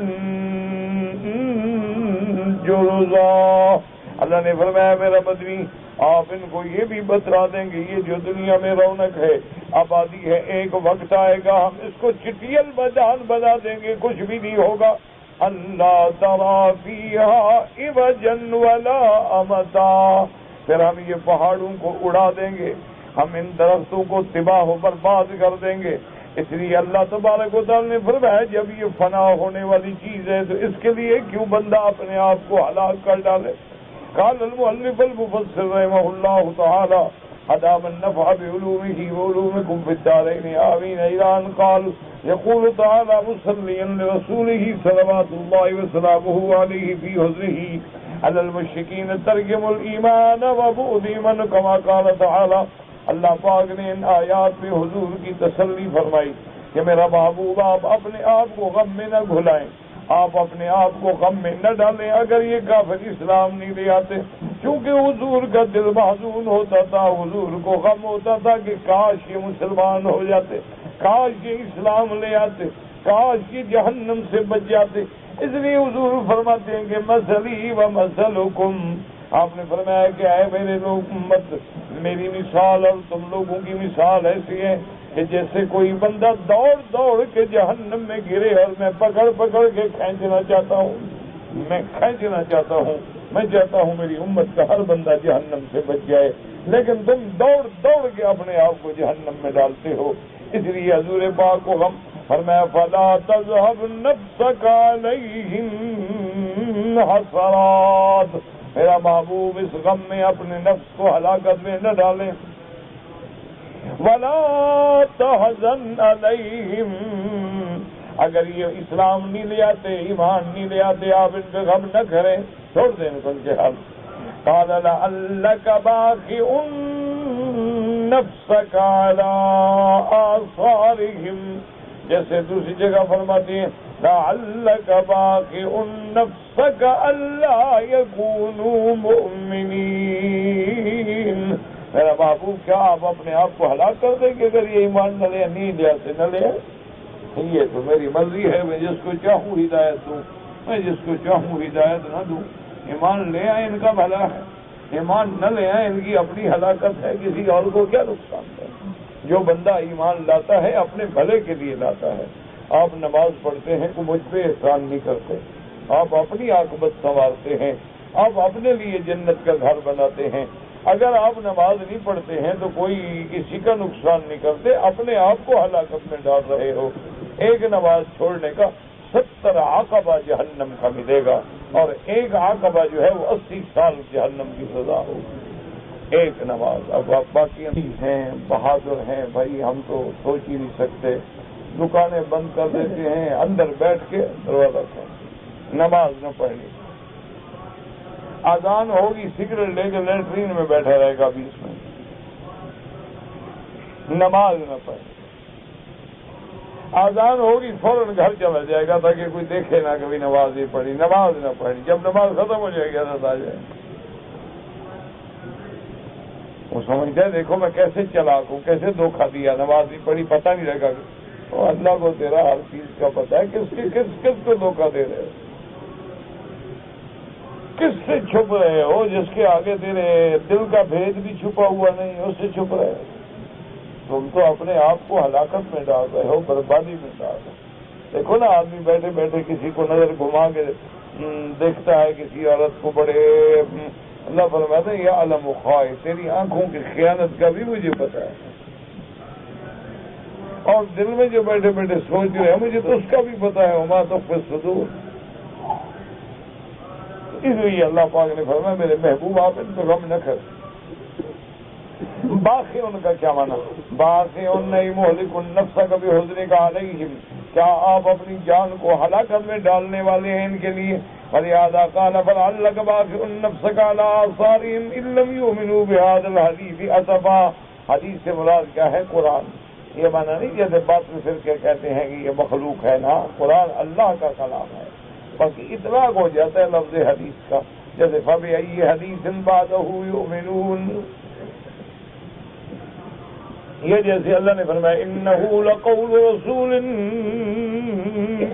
جُرُزًا. اللہ نے فرمایا میرا بدوی آپ ان کو یہ بھی بتلا دیں گے یہ جو دنیا میں رونق ہے، آبادی ہے، ایک وقت آئے گا ہم اس کو چٹیل میدان بنا دیں گے، کچھ بھی نہیں ہوگا. اللہ ترى فيها عوجا ولا امتا، پھر ہم یہ پہاڑوں کو اڑا دیں گے، ہم ان درختوں کو تباہ و برباد کر دیں گے. اس لیے اللہ تبارک و تعالیٰ نے فرمایا جب یہ فنا ہونے والی چیز ہے تو اس کے لیے کیوں بندہ اپنے آپ کو ہلاک کر ڈالے. قال المؤلف المفسر رحمہ اللہ تعالی ادام النفع بعلومه وعلومكم في الدارين آمين. ایران قال يقول تعالى مصليا لرسوله صلوات الله وسلامه عليه في حضره على المشركين ترجم الإيمان وبعدهم كما قال تعالى. اللہ پاک نے ان آیات میں حضور کی تسلی فرمائی کہ میرا محبوب آپ اپنے آپ کو غم میں نہ گھلائیں، آپ اپنے آپ کو غم میں نہ ڈالیں اگر یہ کافر اسلام نہیں لے آتے. کیونکہ حضور کا دل محزون ہوتا تھا، حضور کو غم ہوتا تھا کہ کاش یہ مسلمان ہو جاتے، کاش یہ اسلام لے آتے، کاش یہ جہنم سے بچ جاتے. اس لیے حضور فرماتے ہیں کہ مثلی و مثلکم آپ نے فرمایا کہ اے میرے لوگ امت، میری مثال اور تم لوگوں کی مثال ایسی ہے کہ جیسے کوئی بندہ دوڑ دوڑ کے جہنم میں گرے اور میں پکڑ پکڑ کے کھینچنا چاہتا ہوں، میں چاہتا ہوں میری امت کا ہر بندہ جہنم سے بچ جائے، لیکن تم دوڑ دوڑ کے اپنے آپ کو جہنم میں ڈالتے ہو۔ اس لیے حضور پاک کو ہم فرمایا فلا تذهب نفسك عليهم حسرات، میرا محبوب اس غم میں اپنے نفس کو ہلاکت میں نہ ڈالیں۔ ولا تحزن عليهم، اگر یہ اسلام نہیں لے آتے، ایمان نہیں لے آتے، آپ ان پہ غم نہ کریں، چھوڑ دیں ان کے حال۔ قال لعلك باخع نفسك على آثارهم، جیسے دوسری جگہ فرماتی ہیں لعلك باخع نفسك الا يكونوا مؤمنين، میرا محبوب کیا آپ اپنے آپ کو ہلاک کر دیں گے اگر یہ ایمان نہ لے، نہیں لے آتے نہ لے؟ یہ تو میری مرضی ہے، میں جس کو چاہوں ہدایت دوں، میں جس کو چاہوں ہدایت نہ دوں۔ ایمان لے آئے ان کا بھلا ہے، ایمان نہ لے آئے ان کی اپنی ہلاکت ہے، کسی اور کو کیا نقصان ہے۔ جو بندہ ایمان لاتا ہے اپنے بھلے کے لیے لاتا ہے۔ آپ نماز پڑھتے ہیں تو مجھ پہ احسان نہیں کرتے، آپ اپنی عاقبت سنوارتے ہیں، آپ اپنے لیے جنت کا گھر بناتے ہیں۔ اگر آپ نماز نہیں پڑھتے ہیں تو کوئی کسی کا نقصان نہیں کرتے، اپنے آپ کو ہلاکت میں ڈال رہے ہو۔ ایک نماز چھوڑنے کا 70 عقبہ جہنم کا ملے گا، اور ایک عقبہ جو ہے وہ 80 سال جہنم کی سزا ہوگی، ایک نماز۔ اب آپ باقی ہیں بہادر ہیں بھائی، ہم تو سوچ ہی نہیں سکتے، دکانیں بند کر دیتے ہیں، اندر بیٹھ کے دروازہ کھول، نماز نہ پڑھنی، اذان ہوگی سگریٹ لے کے لیٹرین میں بیٹھا رہے گا 20 منٹ، نماز نہ پڑھے۔ اذان ہوگی فوراً گھر چلا جائے گا تاکہ کوئی دیکھے نہ کبھی نماز نہیں پڑھی، نماز نہ پڑھی۔ جب نماز ختم ہو جائے گی حضرت آ جائے، وہ سمجھتا ہے دیکھو میں کیسے چلاک ہوں، کیسے دھوکہ دیا، نماز نہیں پڑھی، پتہ نہیں لگا۔ تو اللہ کو تیرا ہر چیز کا پتہ ہے، کس کو دھوکہ دے رہے ہو، کس سے چھپ رہے ہو، جس کے آگے تیرے دل کا بھید بھی چھپا ہوا نہیں، اس سے چھپ رہے ہو۔ تم تو اپنے آپ کو ہلاکت میں ڈال رہے ہو، بربادی میں ڈال رہے ہو۔ دیکھو نا آدمی بیٹھے بیٹھے کسی کو نظر گھما کے دیکھتا ہے کسی عورت کو، بڑے اللہ فرماتا ہے یا علم خواہ، تیری آنکھوں کی خیانت کا بھی مجھے پتا ہے، اور دل میں جو بیٹھے بیٹھے سوچ رہے ہیں مجھے تو اس کا بھی پتا ہے، وما تخفی الصدور۔ اس لیے اللہ پاک نے فرمایا میرے محبوب آپ ان کو غم نہ کر۔ باقی ان کا کیا مانا؟ باقی ان نہیں مہلک النفس کا بھی حضر کا علیہم، کیا آپ اپنی جان کو ہلاکت میں ڈالنے والے ہیں ان کے لیے؟ فلہذا قال فلعلک باقی النفس کا علی آثارہم ان لم یؤمنوا بہذا الحدیث اسفا۔ حدیث سے مراد کیا ہے؟ قرآن۔ یہ مانا نہیں جیسے باطل فرقے کہتے ہیں کہ یہ مخلوق ہے، نا، قرآن اللہ کا کلام ہے، باقی اطلاق ہو جاتا ہے لفظ حدیث کا، جیسے فبأي حدیث بعدہ یؤمنون، یہ جیسے اللہ نے فرمایا انہ لقول رسول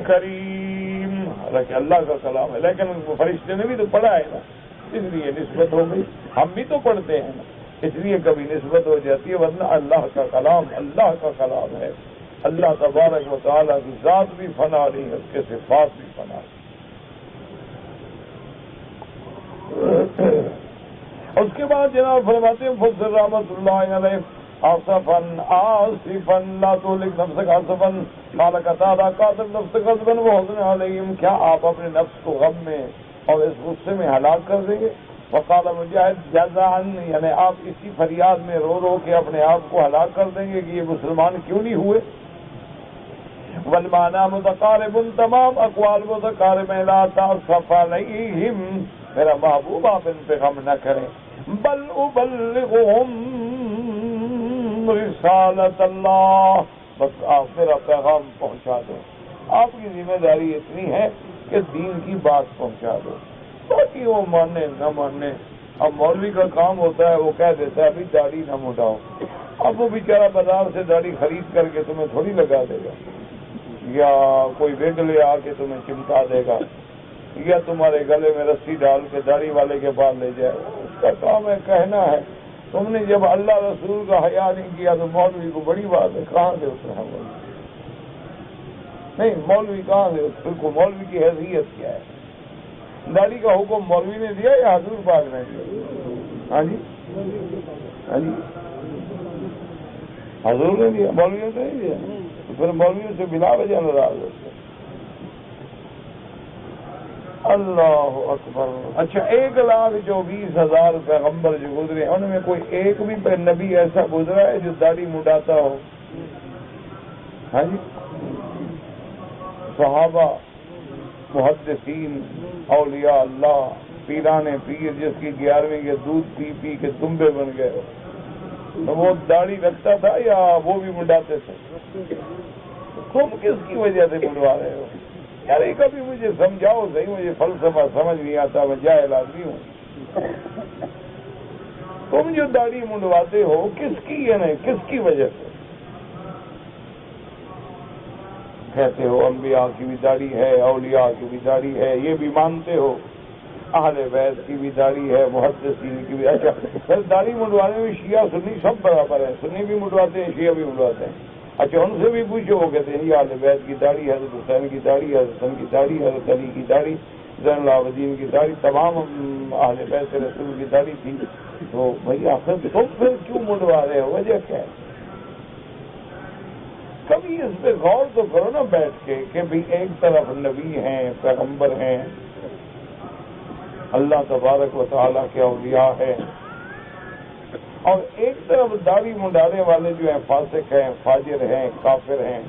کریم، حالانکہ اللہ کا کلام ہے، لیکن فرشتے نے بھی تو پڑھا ہے نا، اس لیے نسبت ہو گئی۔ ہم بھی تو پڑھتے ہیں نا، اس لیے کبھی نسبت ہو جاتی ہے، ورنہ اللہ کا کلام اللہ کا کلام ہے۔ اللہ تبارک و تعالیٰ کی ذات بھی فنا نہیں ہے، اس کے صفات بھی فنا نہیں۔ اس کے بعد جناب فرماتے ہیں مفسر رحمۃ اللہ علیہ آصفاً آصفاً لا تولک نفسک آصفاً قال قتادہ قاتل نفسک غضباً وحزن علیہم، کیا آپ اپنے نفس کو غم میں اور اس غصے میں ہلاک کر دیں گے؟ وقال مجاہد جزعاً، یعنی آپ اسی فریاد میں رو رو کے اپنے آپ کو ہلاک کر دیں گے کہ یہ مسلمان کیوں نہیں ہوئے؟ والمعنی متقارب، تمام اقوال متقارب ہیں، لا تعصف علیہم، میرا محبوب آپ ان پہ غم نہ کریں، بل ابلغہم رسالت اللہ، بس آپ میرا پیغام پہنچا دو، آپ کی ذمہ داری اتنی ہے کہ دین کی بات پہنچا دو، باقی وہ مانے نہ مانے۔ اب مولوی کا کام ہوتا ہے وہ کہہ دیتا ہے ابھی داڑھی نہ مڈاؤ، اب وہ بیچارہ بازار سے داڑھی خرید کر کے تمہیں تھوڑی لگا دے گا، یا کوئی وگ لے آ کے تمہیں چمٹا دے گا، یا تمہارے گلے میں رسی ڈال کے داڑھی والے کے پاس لے جائے. اس کا کام ہے کہنا ہے. تم نے جب اللہ رسول کا حیا نہیں کیا تو مولوی کو بڑی بات ہے. کہاں سے اترا مولوی؟ نہیں مولوی کہاں سے اتر کو؟ مولوی کی حیثیت کیا ہے؟ داڑھی کا حکم مولوی نے دیا یا حضور پاک نے دیا؟ ہاں جی ہاں جی حضور نے دیا، مولوی نے تو نہیں دیا. تو پھر مولویوں سے بلا وجہ ناراض ہوتے. اللہ اکبر. اچھا 1,24,000 پیغمبر جو گزرے ان میں کوئی ایک بھی نبی ایسا گزرا ہے جو داڑھی مڈاتا ہو؟ ہاں جی صحابہ، محدثین، اولیاء اللہ، پیران پیر جس کی 11ویں کے دودھ پی پی کے تمبے بن گئے، تو وہ داڑھی رکھتا تھا یا وہ بھی مڈاتے تھے؟ تم کس کی وجہ سے مڈوا رہے ہو یار؟ کبھی مجھے سمجھاؤ صحیح، مجھے فلسفہ سمجھ نہیں آتا، میں جاہل آدمی ہوں. تم جو داڑھی منڈواتے ہو کس کی ہے؟ کس کی وجہ سے؟ کہتے ہو انبیاء کی بھی داڑھی ہے، اولیاء کی بھی داڑھی ہے، یہ بھی مانتے ہو اہل بیت کی بھی داڑھی ہے، محدثین کی بھی. اچھا پھر داڑھی منڈوانے میں شیعہ سنی سب برابر ہے؟ سنی بھی منڈواتے ہیں، شیعہ بھی منڈواتے ہیں. اچھا ان سے بھی پوچھو، وہ کہتے ہیں یہ اہل بیت کی داڑھی، حضرت حسین کی داڑھی، حضرت حسن کی داڑھی، حضرت علی کی داڑھی، زین العابدین کی داڑھی، تمام اہل بیت رسول کی داڑھی تھی. تو بھائی آخر تم پھر کیوں منڈوا رہے ہو؟ وجہ کیا ہے؟ کبھی اس پہ غور تو کرو نا بیٹھ کے کہ بھی ایک طرف نبی ہیں، پیغمبر ہیں، اللہ تبارک و تعالیٰ کے اولیاء ہے، اور ایک طرف داڑھی منڈانے والے جو ہیں فاسق ہیں، فاجر ہیں، کافر ہیں.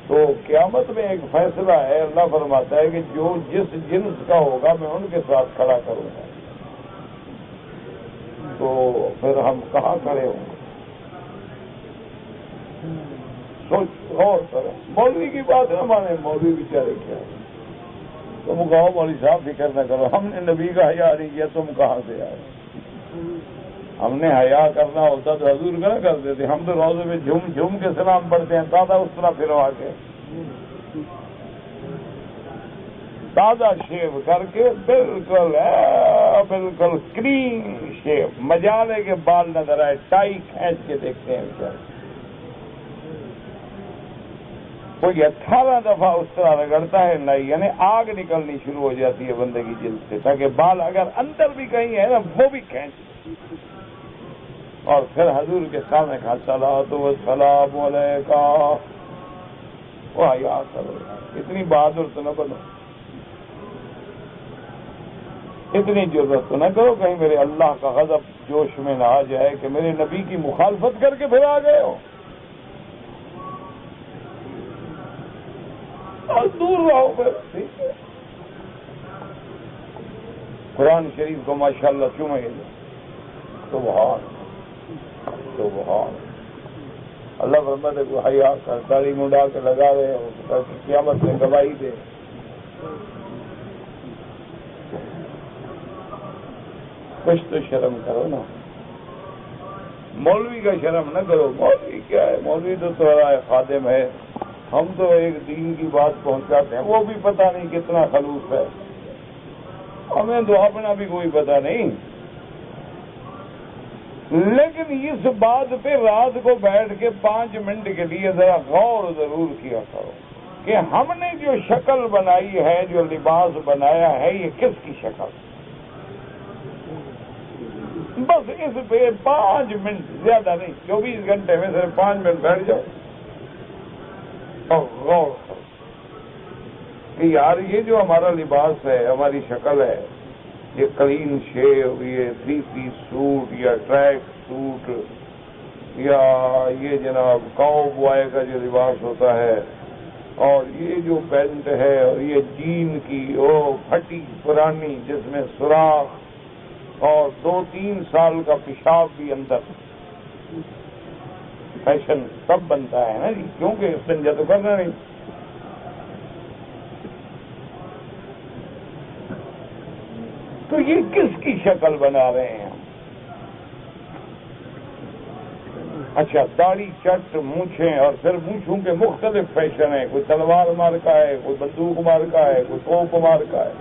تو قیامت میں ایک فیصلہ ہے، اللہ فرماتا ہے کہ جو جس جنس کا ہوگا میں ان کے ساتھ کھڑا کروں گا. تو پھر ہم کہاں کھڑے ہوں گے؟ سوچ اور مولوی کی بات نہ مانے، مولوی بیچارے کیا ہے. تم کہو مولوی صاحب فکر نہ کرو، ہم نے نبی کا حیا نہیں کیا، تم کہاں سے آئے؟ ہم نے حیا کرنا ہوتا تو حضور کا نہ کرتے تھے. ہم تو روزے میں جھوم جھوم کے سلام پڑھتے ہیں، دادا اس طرح پھروا کے تازہ شیو کر کے بالکل کریم شیو، مجالے کے بال نظر آئے، ٹائی کھینچ کے دیکھتے ہیں بیچارے. کوئی 18 دفعہ اس طرح رگڑتا ہے نہیں، یعنی آگ نکلنی شروع ہو جاتی ہے بندے کی جلد سے، تاکہ بال اگر اندر بھی کہیں ہے نا وہ بھی کھینچ. اور پھر حضور کے سامنے کہا صلاۃ و سلام علیکہ. وہ حیا کرو، اتنی بہادر تو نہ بنو، اتنی ضرورت تو نہ کرو کہیں میرے اللہ کا غضب جوش میں نہ آ جائے کہ میرے نبی کی مخالفت کر کے پھر آ گئے ہو. اور دور رہو پھر. ٹھیک ہے قرآن شریف کو ماشاءاللہ چومے گے. سبحان اللہ فرماتے کو حیا کر، داڑھی منڈا کے لگا رہے ہو تاکہ قیامت میں گواہی دے. کچھ تو شرم کرو نا. مولوی کا شرم نہ کرو. مولوی کیا ہے؟ مولوی تو تمہارا خادم ہے. ہم تو ایک دین کی بات پہنچاتے ہیں، وہ بھی پتہ نہیں کتنا خلوص ہے، ہمیں تو اپنا بھی کوئی پتہ نہیں. لیکن اس بات پہ رات کو بیٹھ کے 5 منٹ کے لیے ذرا غور ضرور کیا کرو کہ ہم نے جو شکل بنائی ہے، جو لباس بنایا ہے، یہ کس کی شکل؟ بس اس پہ 5 منٹ، زیادہ نہیں، 24 گھنٹے میں صرف 5 منٹ بیٹھ جاؤ اور غور کرو کہ یار یہ جو ہمارا لباس ہے، ہماری شکل ہے، یہ کلین شیو، یہ 3 پیس سوٹ یا ٹریک سوٹ، یا یہ جناب کاؤ بوائے کا جو لباس ہوتا ہے، اور یہ جو پینٹ ہے، اور یہ جین کی پھٹی پرانی جس میں سوراخ اور 2-3 سال کا پیشاب بھی اندر. فیشن سب بنتا ہے نا جی، کیونکہ استنجا تو کرنا نہیں. تو یہ کس کی شکل بنا رہے ہیں ہم؟ اچھا داڑھی چٹ مونچھیں، اور پھر مونچھوں کے مختلف فیشن ہیں، کوئی تلوار مار کا ہے، کوئی بندوق مار کا ہے، کوئی توپ مار کا ہے،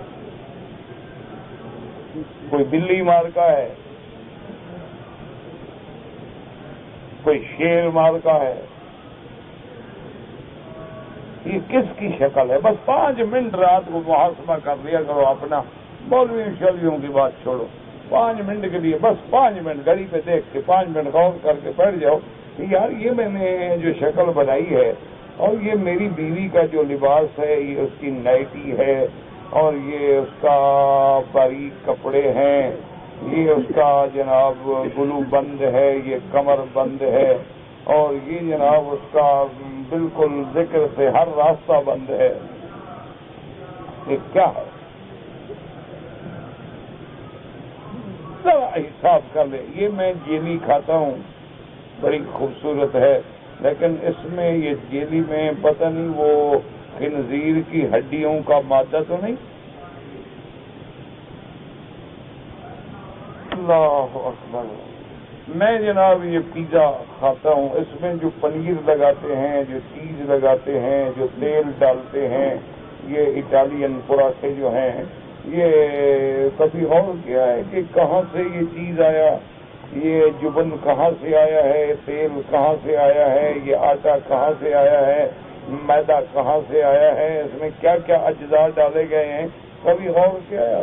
کوئی بلی مار کا ہے، کوئی شیر مار کا ہے۔ یہ کس کی شکل ہے؟ بس 5 منٹ رات کو محاسبہ کر لیا کرو اپنا، مولوی شولویوں کی بات چھوڑو، 5 منٹ کے لیے، بس 5 منٹ گھڑی پہ دیکھ کے 5 منٹ غور کر کے بیٹھ جاؤ کہ یار یہ میں نے جو شکل بنائی ہے، اور یہ میری بیوی کا جو لباس ہے، یہ اس کی نائٹی ہے، اور یہ اس کا باریک کپڑے ہیں، یہ اس کا جناب گلو بند ہے، یہ کمر بند ہے، اور یہ جناب اس کا بالکل ذکر سے ہر راستہ بند ہے۔ یہ کیا ہے؟ ذرا حساب کر لے۔ یہ میں جیلی کھاتا ہوں، بڑی خوبصورت ہے، لیکن اس میں یہ جیلی میں پتہ نہیں وہ خنزیر کی ہڈیوں کا مادہ تو نہیں؟ اللہ اکبر۔ میں جناب یہ پیزا کھاتا ہوں، اس میں جو پنیر لگاتے ہیں، جو چیز لگاتے ہیں، جو تیل ڈالتے ہیں، یہ اٹالین پراٹھے جو ہیں، یہ کبھی غور کیا ہے کہ کہاں سے یہ چیز آیا؟ یہ جبن کہاں سے آیا ہے؟ تیل کہاں سے آیا ہے؟ یہ آٹا کہاں سے آیا ہے؟ میدا کہاں سے آیا ہے؟ اس میں کیا کیا اجزاء ڈالے گئے ہیں؟ کبھی غور کیا ہے؟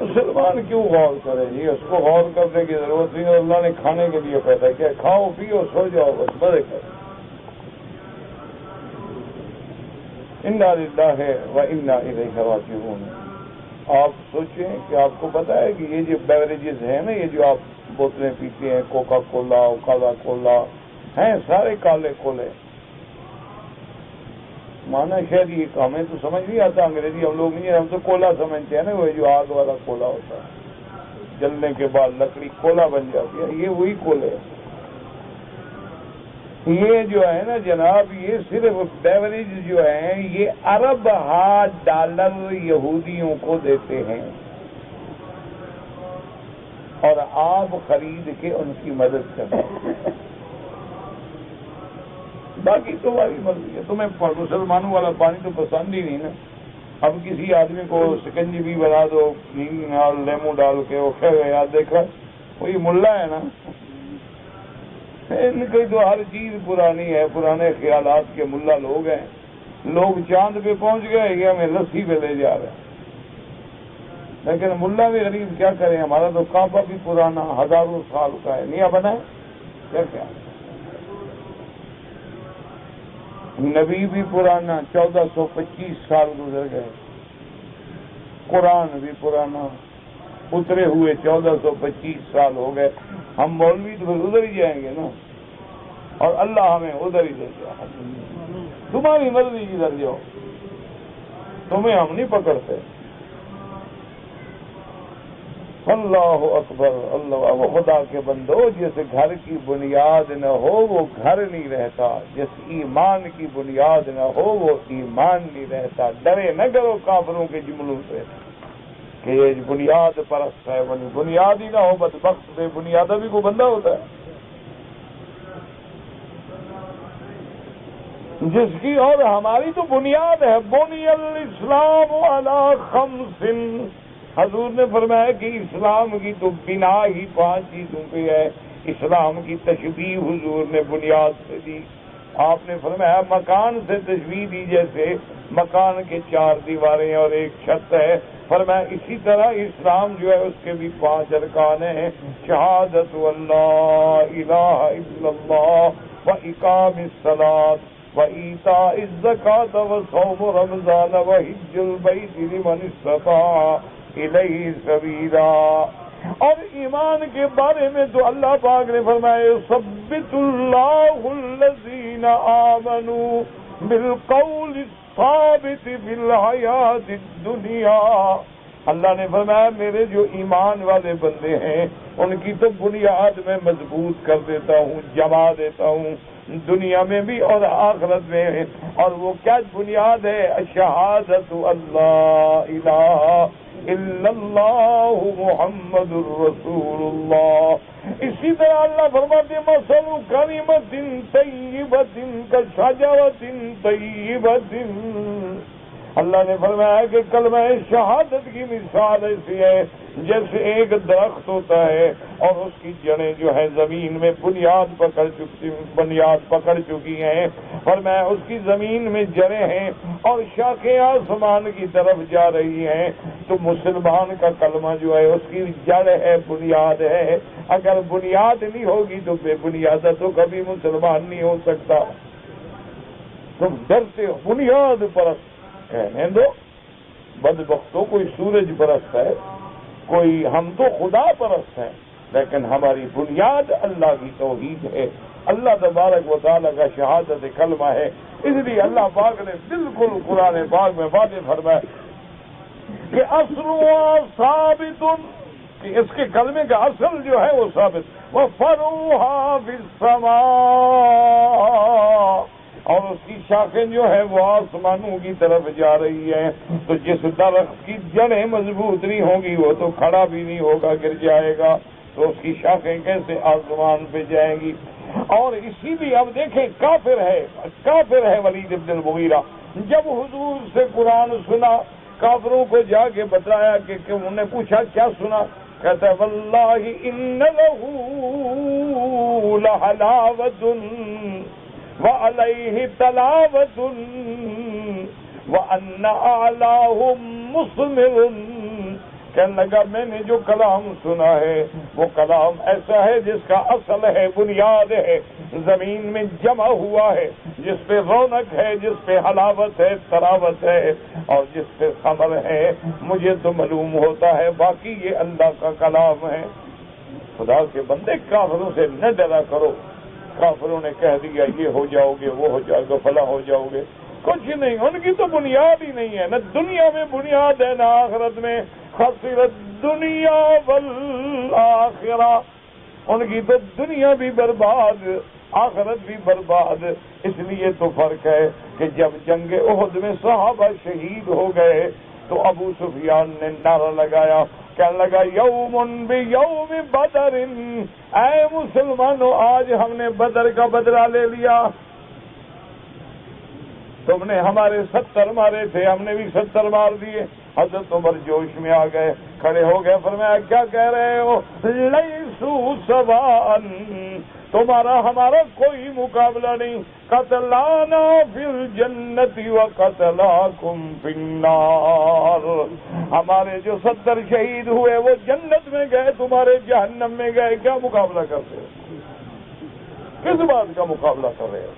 مسلمان کیوں غور کرے جی؟ اس کو غور کرنے کی ضرورت نہیں، اللہ نے کھانے کے لیے پیدا کیا، کھاؤ پیو سو جاؤ بس مزے کرو۔ انا للہ و انا الیہ راجعون۔ آپ سوچیں کہ آپ کو پتا ہے کہ یہ جو بیوریجز ہیں نا، یہ جو آپ بوتلیں پیتے ہیں، کوکا کولا، کالا کولا، ہیں سارے کالے کولے، مانا شاید یہ ہمیں تو سمجھ نہیں آتا انگریزی، ہم لوگ نہیں، ہم تو کولا سمجھتے ہیں نا، وہ جو آگ والا کولا ہوتا ہے، جلنے کے بعد لکڑی کولا بن جاتی ہے، یہ وہی کولے ہیں۔ یہ جو ہے نا جناب، یہ صرف بیوریج جو ہیں، یہ ارب ہا ڈالر یہودیوں کو دیتے ہیں، اور آپ خرید کے ان کی مدد کرتے ہیں۔ باقی تمہاری مرضی ہے، تمہیں مسلمانوں والا پانی تو پسند ہی نہیں نا۔ اب کسی آدمی کو سکنجی بھی بنا دو اور لیمو ڈال کے، وہ خیر یاد دیکھا وہ یہ ملا ہے نا، ان کی تو ہر چیز پرانی ہے، پرانے خیالات کے ملا لوگ ہیں۔ لوگ چاند پہ پہنچ گئے، یہ ہمیں لسی پہ لے جا رہے ہیں، لیکن ملا بھی غریب کیا کریں، ہمارا تو کعبہ بھی پرانا 1000 سال کا ہے، نہیں بنا ہے کیا؟ نبی بھی پرانا 1425 سال گزر گئے، قرآن بھی پرانا اترے ہوئے 1425 سال ہو گئے، ہم مولوی تو پھر ادھر ہی جائیں گے نا، اور اللہ ہمیں ادھر ہی لے جائے۔ تمہاری مرضی ادھر جاؤ، تمہیں ہم نہیں پکڑتے۔ اللہ اکبر، اللہ۔ وہ خدا کے بندو، جس گھر کی بنیاد نہ ہو وہ گھر نہیں رہتا، جس ایمان کی بنیاد نہ ہو وہ ایمان نہیں رہتا۔ ڈرے نہ کرو کافروں کے جملوں سے کہ یہ بنیاد پرست ہے، بنیاد ہی نہ ہو بدبخت، بے بنیادہ بھی کوئی بندہ ہوتا ہے جس کی، اور ہماری تو بنیاد ہے، بنی الاسلام علی خمس۔ حضور نے فرمایا کہ اسلام کی تو بنا ہی 5 چیزوں پہ ہے۔ اسلام کی تشبیہ حضور نے بنیاد سے دی۔ آپ نے فرمایا مکان سے تشبیہ دی، جیسے مکان کے 4 دیواریں اور 1 چھت ہے، فرمایا اسی طرح اسلام جو ہے اس کے بھی 5 ارکان ہیں، شہادت اللہ الہ الا اللہ واقام الصلاۃ وایتاء الزکاۃ وصوم رمضان وحج البیت لمن استطاع الیہ سبیلا۔ اور ایمان کے بارے میں تو اللہ پاک نے فرمایا ثبت اللہ الذین آمنوا بالقول الثابت فی الحیاۃ الدنیا۔ اللہ نے فرمایا میرے جو ایمان والے بندے ہیں ان کی تو بنیاد میں مضبوط کر دیتا ہوں، جما دیتا ہوں، دنیا میں بھی اور آخرت میں. اور وہ کیا بنیاد ہے؟ شہادت اللہ الہ الا اللہ محمد الرسول اللہ. اسی طرح اللہ فرماتے ہیں مثل کلمۃ طیبۃ کشجرۃ طیبۃ. اللہ نے فرمایا کہ کلمہ شہادت کی مثال ایسی ہے جیسے ایک درخت ہوتا ہے اور اس کی جڑیں جو ہے زمین میں بنیاد پکڑ چکی ہیں. فرمایا اس کی زمین میں جڑیں ہیں اور شاخیں آسمان کی طرف جا رہی ہیں. تو مسلمان کا کلمہ جو ہے اس کی جڑ ہے، بنیاد ہے. اگر بنیاد نہیں ہوگی تو بے بنیاد تو کبھی مسلمان نہیں ہو سکتا. تم ڈرتے ہو بنیاد پرست. کہنے دو بدبختوں، کوئی سورج پرست ہے، کوئی ہم تو خدا پرست ہیں، لیکن ہماری بنیاد اللہ کی توحید ہے. اللہ تبارک و تعالیٰ کا شہادت کلمہ ہے. اس لیے اللہ پاک نے بالکل قرآن پاک میں واضح فرمایا کہ اصلها ثابت، کہ اس کے کلمے کا اصل جو ہے وہ ثابت. وَفَرُوحَا فِي السَّمَاءِ، اور اس کی شاخیں جو ہے وہ آسمانوں کی طرف جا رہی ہیں. تو جس درخت کی جڑیں مضبوط نہیں ہوگی وہ تو کھڑا بھی نہیں ہوگا، گر جائے گا. تو اس کی شاخیں کیسے آسمان پہ جائیں گی؟ اور اسی لیے اب دیکھیں کافر ہے ولید بن المغیرہ. جب حضور سے قرآن سنا، کافروں کو جا کے بتایا کہ انہوں نے پوچھا کیا سنا؟ کہتا ہے واللہ ان لہ لحلاوۃ وعلیہ تلاوۃ وان اعلاہ مثمر. کہنے لگا میں نے جو کلام سنا ہے وہ کلام ایسا ہے جس کا اصل ہے، بنیاد ہے، زمین میں جمع ہوا ہے، جس پہ رونق ہے، جس پہ حلاوت ہے، تراوت ہے، اور جس پہ ثمر ہے. مجھے تو معلوم ہوتا ہے باقی یہ اللہ کا کلام ہے. خدا کے بندے کافروں سے نہ ڈرا کرو. کافروں نے کہہ دیا یہ ہو جاؤ گے، وہ ہو جاؤ گے، فلاں ہو جاؤ گے. کچھ نہیں، ان کی تو بنیاد ہی نہیں ہے، نہ دنیا میں بنیاد ہے نہ آخرت میں. خسرت دنیا والآخرہ، ان کی تو دنیا بھی برباد، آخرت بھی برباد. اس لیے تو فرق ہے کہ جب جنگ احد میں صحابہ شہید ہو گئے تو ابو سفیان نے نعرہ لگایا، کہنے لگا یوم بیوم بدر، اے مسلمانوں آج ہم نے بدر کا بدلہ لے لیا. تم نے ہمارے 70 مارے تھے، ہم نے بھی 70 مار دیے. حضرت عمر جوش میں آ گئے، کھڑے ہو گئے، فرمایا کیا کہہ رہے ہو؟ لیسوا سواء، تمہارا ہمارا کوئی مقابلہ نہیں. قتلانا فی الجنت وقتلاکم فی النار، ہمارے جو 70 شہید ہوئے وہ جنت میں گئے، تمہارے جہنم میں گئے. کیا مقابلہ کرتے ہو؟ کس بات کا مقابلہ کر رہے ہو؟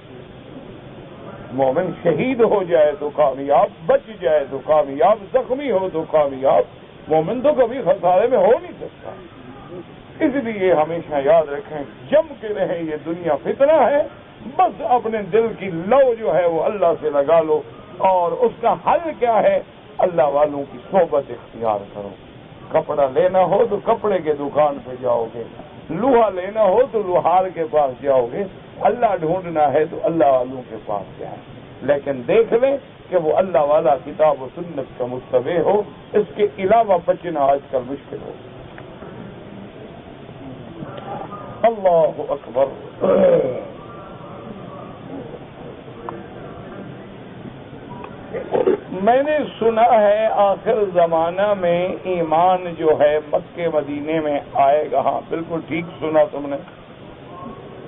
مومن شہید ہو جائے تو کامیاب، بچ جائے تو کامیاب، زخمی ہو تو کامیاب. مومن تو کبھی خسارے میں ہو نہیں سکتا. اس لیے ہمیشہ یاد رکھیں، جم کے رہیں، یہ دنیا فتنہ ہے. بس اپنے دل کی لو جو ہے وہ اللہ سے لگا لو، اور اس کا حل کیا ہے؟ اللہ والوں کی صحبت اختیار کرو. کپڑا لینا ہو تو کپڑے کے دکان پہ جاؤ گے، لوہا لینا ہو تو لوہار کے پاس جاؤ گے. اللہ ڈھونڈنا ہے تو اللہ والوں کے پاس جائیں، لیکن دیکھ لیں کہ وہ اللہ والا کتاب و سنت کا متبع ہو. اس کے علاوہ بچنا آج کل مشکل ہو. اللہ اکبر. میں نے سنا ہے آخر زمانہ میں ایمان جو ہے مکے مدینے میں آئے گا. ہاں بالکل ٹھیک سنا تم نے.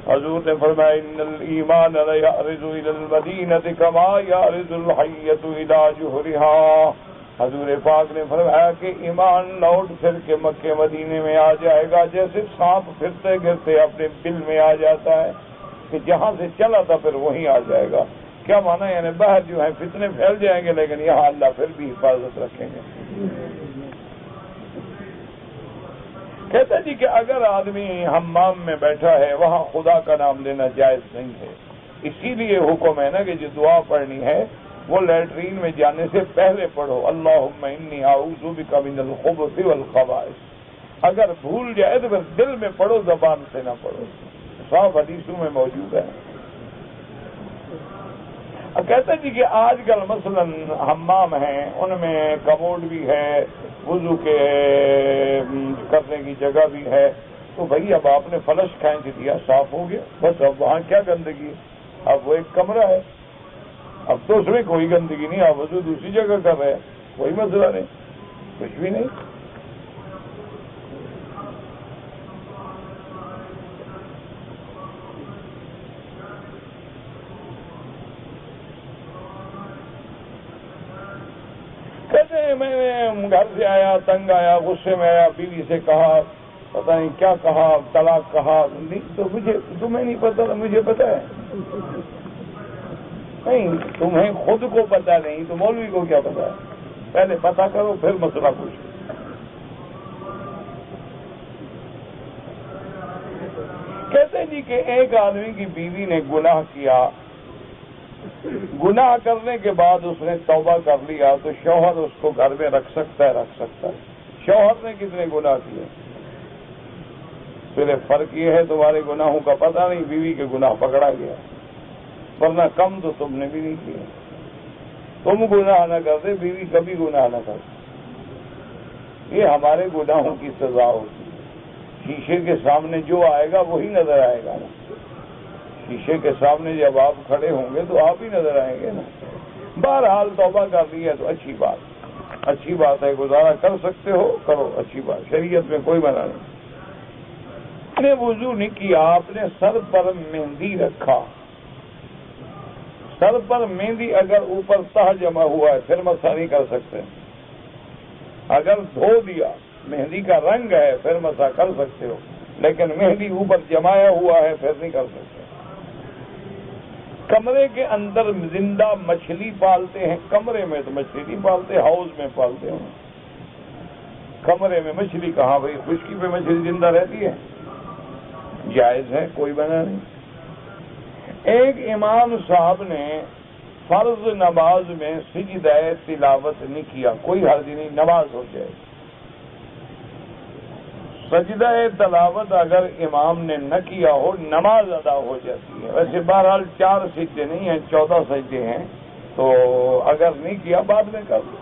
حضور نے فرمایا ان الایمان لیعرض الی المدینہ کما یعرض الحیۃ الی جحرها. حضور پاک نے فرمایا کہ ایمان لوٹ پھر کے مکے مدینے میں آ جائے گا جیسے سانپ پھرتے گرتے اپنے بل میں آ جاتا ہے، کہ جہاں سے چلا تھا پھر وہیں آ جائے گا. کیا مانا؟ یعنی باہر جو ہے فتنے پھیل جائیں گے لیکن یہاں اللہ پھر بھی حفاظت رکھیں گے. کہتا جی کہ اگر آدمی حمام میں بیٹھا ہے وہاں خدا کا نام لینا جائز نہیں ہے. اسی لیے حکم ہے نا کہ جو دعا پڑھنی ہے وہ لیٹرین میں جانے سے پہلے پڑھو، اللہم انی اعوذ بک من الخبث والخبائث. اگر بھول جائے تو پھر دل میں پڑھو، زبان سے نہ پڑھو. صاف حدیثوں میں موجود ہے. کہتے ہیں جی کہ آج کل مثلاً حمام ہیں، ان میں کموڈ بھی ہے، وضو کے کرنے کی جگہ بھی ہے، تو بھائی اب آپ نے فلش کھینچ دیا، صاف ہو گیا، بس اب وہاں کیا گندگی ہے؟ اب وہ ایک کمرہ ہے، اب تو اس میں کوئی گندگی نہیں، آپ وضو دوسری جگہ کر رہے ہیں، کوئی مسئلہ نہیں، کچھ بھی نہیں۔ کہتے ہیں میں گھر سے آیا، تنگ آیا، غصے میں آیا، بیوی سے کہا، پتہ نہیں کیا کہا، طلاق کہا، نہیں تو تمہیں نہیں پتا، مجھے پتا ہے، نہیں تمہیں خود کو پتا نہیں تو مولوی کو کیا پتا ہے؟ پہلے پتا کرو پھر مسئلہ پوچھو۔ کہتے ہیں جی کہ ایک آدمی کی بیوی نے گناہ کیا، گناہ کرنے کے بعد اس نے توبہ کر لیا تو شوہر اس کو گھر میں رکھ سکتا ہے؟ شوہر نے کتنے گناہ کیے؟ صرف فرق یہ ہے تمہارے گناہوں کا پتہ نہیں، بیوی کے گناہ پکڑا گیا، ورنہ کم تو تم نے بھی نہیں کیے۔ تم گناہ نہ کرتے، بیوی کبھی گناہ نہ کرتی، یہ ہمارے گناہوں کی سزا ہوتی ہے۔ شیشے کے سامنے جو آئے گا وہی نظر آئے گا نا، شیشے کے سامنے جب آپ کھڑے ہوں گے تو آپ ہی نظر آئیں گے نا۔ بہرحال توبہ کر لی ہے تو اچھی بات ہے، گزارا کر سکتے ہو کرو، اچھی بات، شریعت میں کوئی منع نہیں۔ آپ نے وضو نہیں کیا، آپ نے سر پر مہندی رکھا، سر پر مہندی اگر اوپر تہ جمع ہوا ہے پھر مسح نہیں کر سکتے، اگر دھو دیا مہندی کا رنگ ہے پھر مسح کر سکتے ہو، لیکن مہندی اوپر جمایا ہوا ہے پھر نہیں کر سکتے۔ کمرے کے اندر زندہ مچھلی پالتے ہیں، کمرے میں تو مچھلی نہیں پالتے، ہاؤس میں پالتے ہیں، کمرے میں مچھلی کہاں؟ بھائی خشکی پہ مچھلی زندہ رہتی ہے، جائز ہے، کوئی منع نہیں۔ ایک امام صاحب نے فرض نماز میں سجدہ تلاوت نہیں کیا، کوئی حرج نہیں، نماز ہو جائے۔ سجدہ تلاوت اگر امام نے نہ کیا ہو نماز ادا ہو جاتی ہے، ویسے بہرحال 4 سجدے نہیں ہیں، 14 سجدے ہیں، تو اگر نہیں کیا بعد میں کر دو،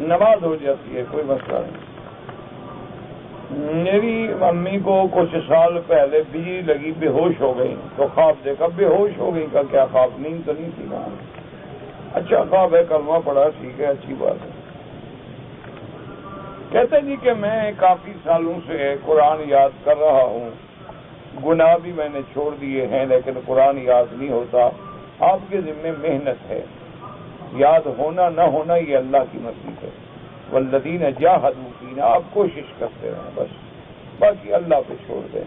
نماز ہو جاتی ہے، کوئی مسئلہ نہیں۔ میری امی کو کچھ سال پہلے بجلی لگی، بے ہوش ہو گئی، تو خواب دیکھا، بے ہوش ہو گئی، کا کیا خواب؟ نیند تو نہیں تھی نا، اچھا خواب ہے، کلمہ پڑھا، ٹھیک ہے، اچھی بات ہے۔ کہتے ہیں جی کہ میں کافی سالوں سے قرآن یاد کر رہا ہوں، گناہ بھی میں نے چھوڑ دیے ہیں لیکن قرآن یاد نہیں ہوتا، آپ کے ذمہ محنت ہے، یاد ہونا نہ ہونا یہ اللہ کی مرضی ہے، والذین جاہدوا فینا، آپ کوشش کرتے رہیں بس، باقی اللہ پہ چھوڑ دیں،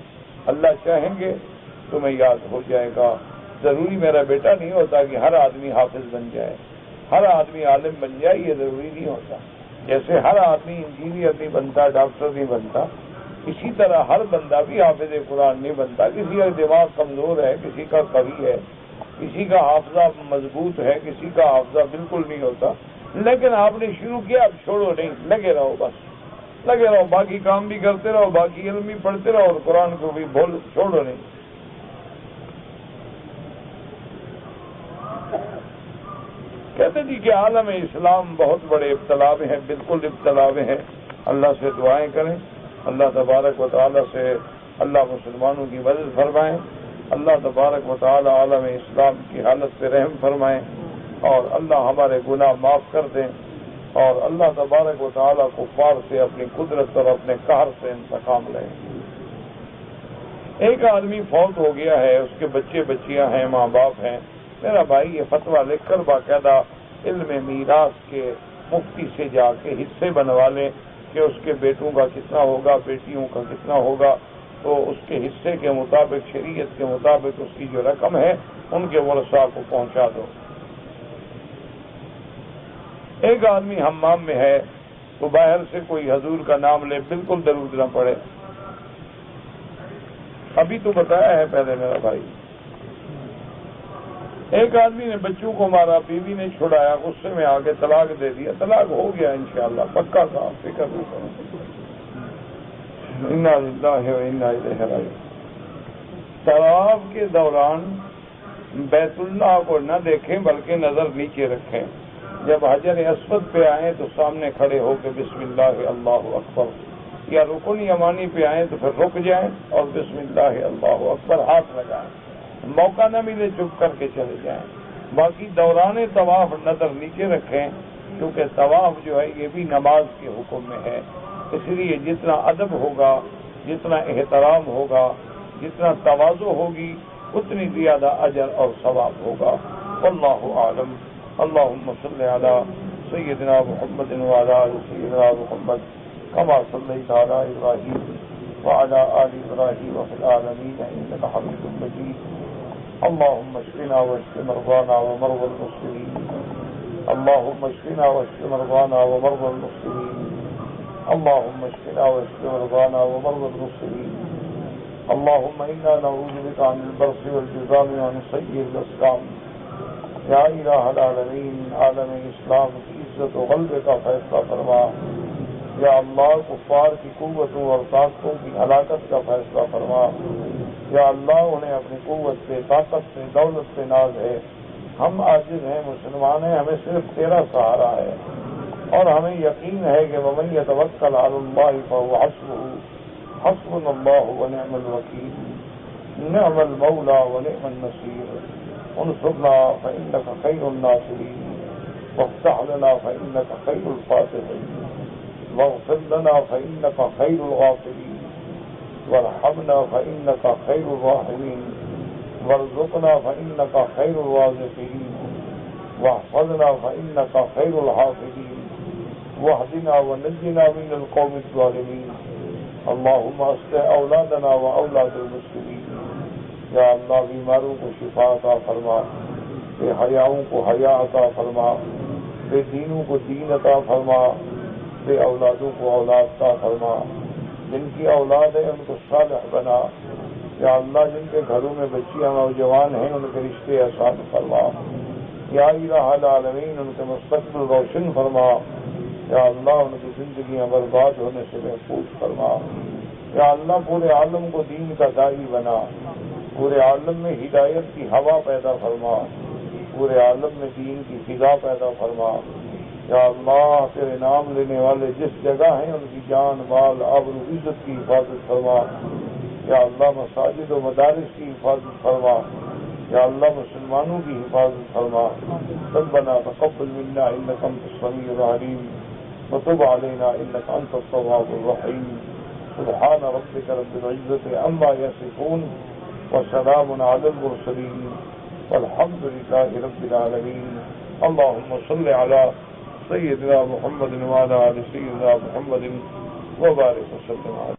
اللہ چاہیں گے تمہیں یاد ہو جائے گا۔ ضروری میرا بیٹا نہیں ہوتا کہ ہر آدمی حافظ بن جائے، ہر آدمی عالم بن جائے، یہ ضروری نہیں ہوتا۔ جیسے ہر آدمی انجینئر نہیں بنتا، ڈاکٹر نہیں بنتا، اسی طرح ہر بندہ بھی حافظ قرآن نہیں بنتا، کسی کا دماغ کمزور ہے، کسی کا قوی ہے، کسی کا حافظہ مضبوط ہے، کسی کا حافظہ بالکل نہیں ہوتا، لیکن آپ نے شروع کیا، اب چھوڑو نہیں، لگے رہو، بس لگے رہو، باقی کام بھی کرتے رہو، باقی علم بھی پڑھتے رہو، اور قرآن کو بھی چھوڑو نہیں۔ کہتے جی کہ عالم اسلام بہت بڑے ابتلا میں ہے، بالکل ابتلا میں ہے، اللہ سے دعائیں کریں، اللہ تبارک و تعالیٰ سے اللہ مسلمانوں کی مدد فرمائیں، اللہ تبارک و تعالیٰ عالم اسلام کی حالت پہ رحم فرمائیں، اور اللہ ہمارے گناہ معاف کر دیں، اور اللہ تبارک و تعالیٰ کفار سے اپنی قدرت اور اپنے قہر سے انتقام لیں۔ ایک آدمی فوت ہو گیا ہے، اس کے بچے بچیاں ہیں، ماں باپ ہیں، میرا بھائی یہ فتویٰ لکھ کر باقاعدہ علم میراث کے مفتی سے جا کے حصے بنوا لیں کہ اس کے بیٹوں کا کتنا ہوگا، بیٹیوں کا کتنا ہوگا، تو اس کے حصے کے مطابق، شریعت کے مطابق اس کی جو رقم ہے ان کے ورثاء کو پہنچا دو۔ ایک آدمی حمام میں ہے تو باہر سے کوئی حضور کا نام لے، بالکل درود نہ پڑے، ابھی تو بتایا ہے پہلے میرا بھائی۔ ایک آدمی نے بچوں کو مارا، بیوی نے چھڑایا، غصے میں آ کے طلاق دے دیا، طلاق ہو گیا انشاءاللہ، پکا تھا، فکر نہیں کرو۔ انا للہ و انا الیہ راجعون۔ طواف کے دوران بیت اللہ کو نہ دیکھیں بلکہ نظر نیچے رکھیں. جب حجر اسود پہ آئیں تو سامنے کھڑے ہو کے بسم اللہ اللہ اکبر، یا رکن یمانی پہ آئیں تو پھر رک جائیں اور بسم اللہ اللہ اکبر ہاتھ لگائیں. موقع نہ ملے چپ کر کے چلے جائیں. باقی دوران طواف نظر نیچے رکھیں، کیونکہ طواف جو ہے یہ بھی نماز کے حکم میں ہے. اس لیے جتنا ادب ہوگا، جتنا احترام ہوگا، جتنا تواضع ہوگی، اتنی زیادہ اجر اور ثواب ہوگا. واللہ اعلم. اللهم صل على سيدنا محمد وعلى آل سيدنا محمد كما صليت على إبراهيم وعلى آل إبراهيم في العالمين إنك حميد مجيد. اللهم اشفنا واشف مرضانا ومرضى المسلمين. اللهم اشفنا واشف مرضانا ومرضى المسلمين. اللهم اشفنا واشف مرضانا ومرضى المسلمين. اللهم إنا نعوذ بك عن البرص والجذام وعن سيء الأسقام. یا الہ العالمین، عالم اسلام کی عزت و غلبے کا فیصلہ فرما. یا اللہ کفار کی قوتوں اور طاقتوں کی ہلاکت کا فیصلہ فرما. یا اللہ انہیں اپنی قوت سے، طاقت سے، دولت سے ناز ہے. ہم عاجز ہیں، مسلمان ہیں، ہمیں صرف تیرا سہارا ہے اور ہمیں یقین ہے کہ ومن یتوکل علی اللہ فهو حسبہ، حسبنا اللہ ونعم الوکیل، نعم المولا ونعم النصیر. انصرنا فإنك خير الناصرين، وافتح لنا فإنك خير الفاتحين، واغفر لنا فإنك خير الغافرين، وارحمنا فإنك خير الراحمين، وارزقنا فإنك خير الرازقين، واحفظنا فإنك خير الحافظين، واهدنا ونجنا من القوم الظالمين. اللهم اصلح أولادنا وأولاد المسلمين. یا اللہ بیماروں کو شفا عطا فرما، بے حیاؤں کو حیا عطا فرما، بے دینوں کو دین عطا فرما، بے اولادوں کو اولاد عطا فرما. جن کی اولاد ہے ان کو صالح بنا. یا اللہ جن کے گھروں میں بچیاں نوجوان ہیں ان کے رشتے آسان فرما. یا الہ العالمین ان کے مستقبل روشن فرما. یا اللہ ان کی زندگیاں برباد ہونے سے محفوظ فرما. یا اللہ پورے عالم کو دین کا داعی بنا. پورے عالم میں ہدایت کی ہوا پیدا فرما. پورے عالم میں دین کی فضا پیدا فرما. یا اللہ تیرے نام لینے والے جس جگہ ہیں ان کی جان، مال، آبرو، عزت کی حفاظت فرما. یا اللہ مساجد و مدارس کی حفاظت فرما. یا اللہ مسلمانوں کی حفاظت فرما. ربنا تقبل منا انك انت السميع العليم وتب علينا انك انت التواب الرحيم. سبحان ربك رب العزة عما يصفون وسلام على المرسلين والحمد لله رب العالمين. اللهم صل على سيدنا محمد وعلى آل سيدنا محمد وبارك وسلم عليه.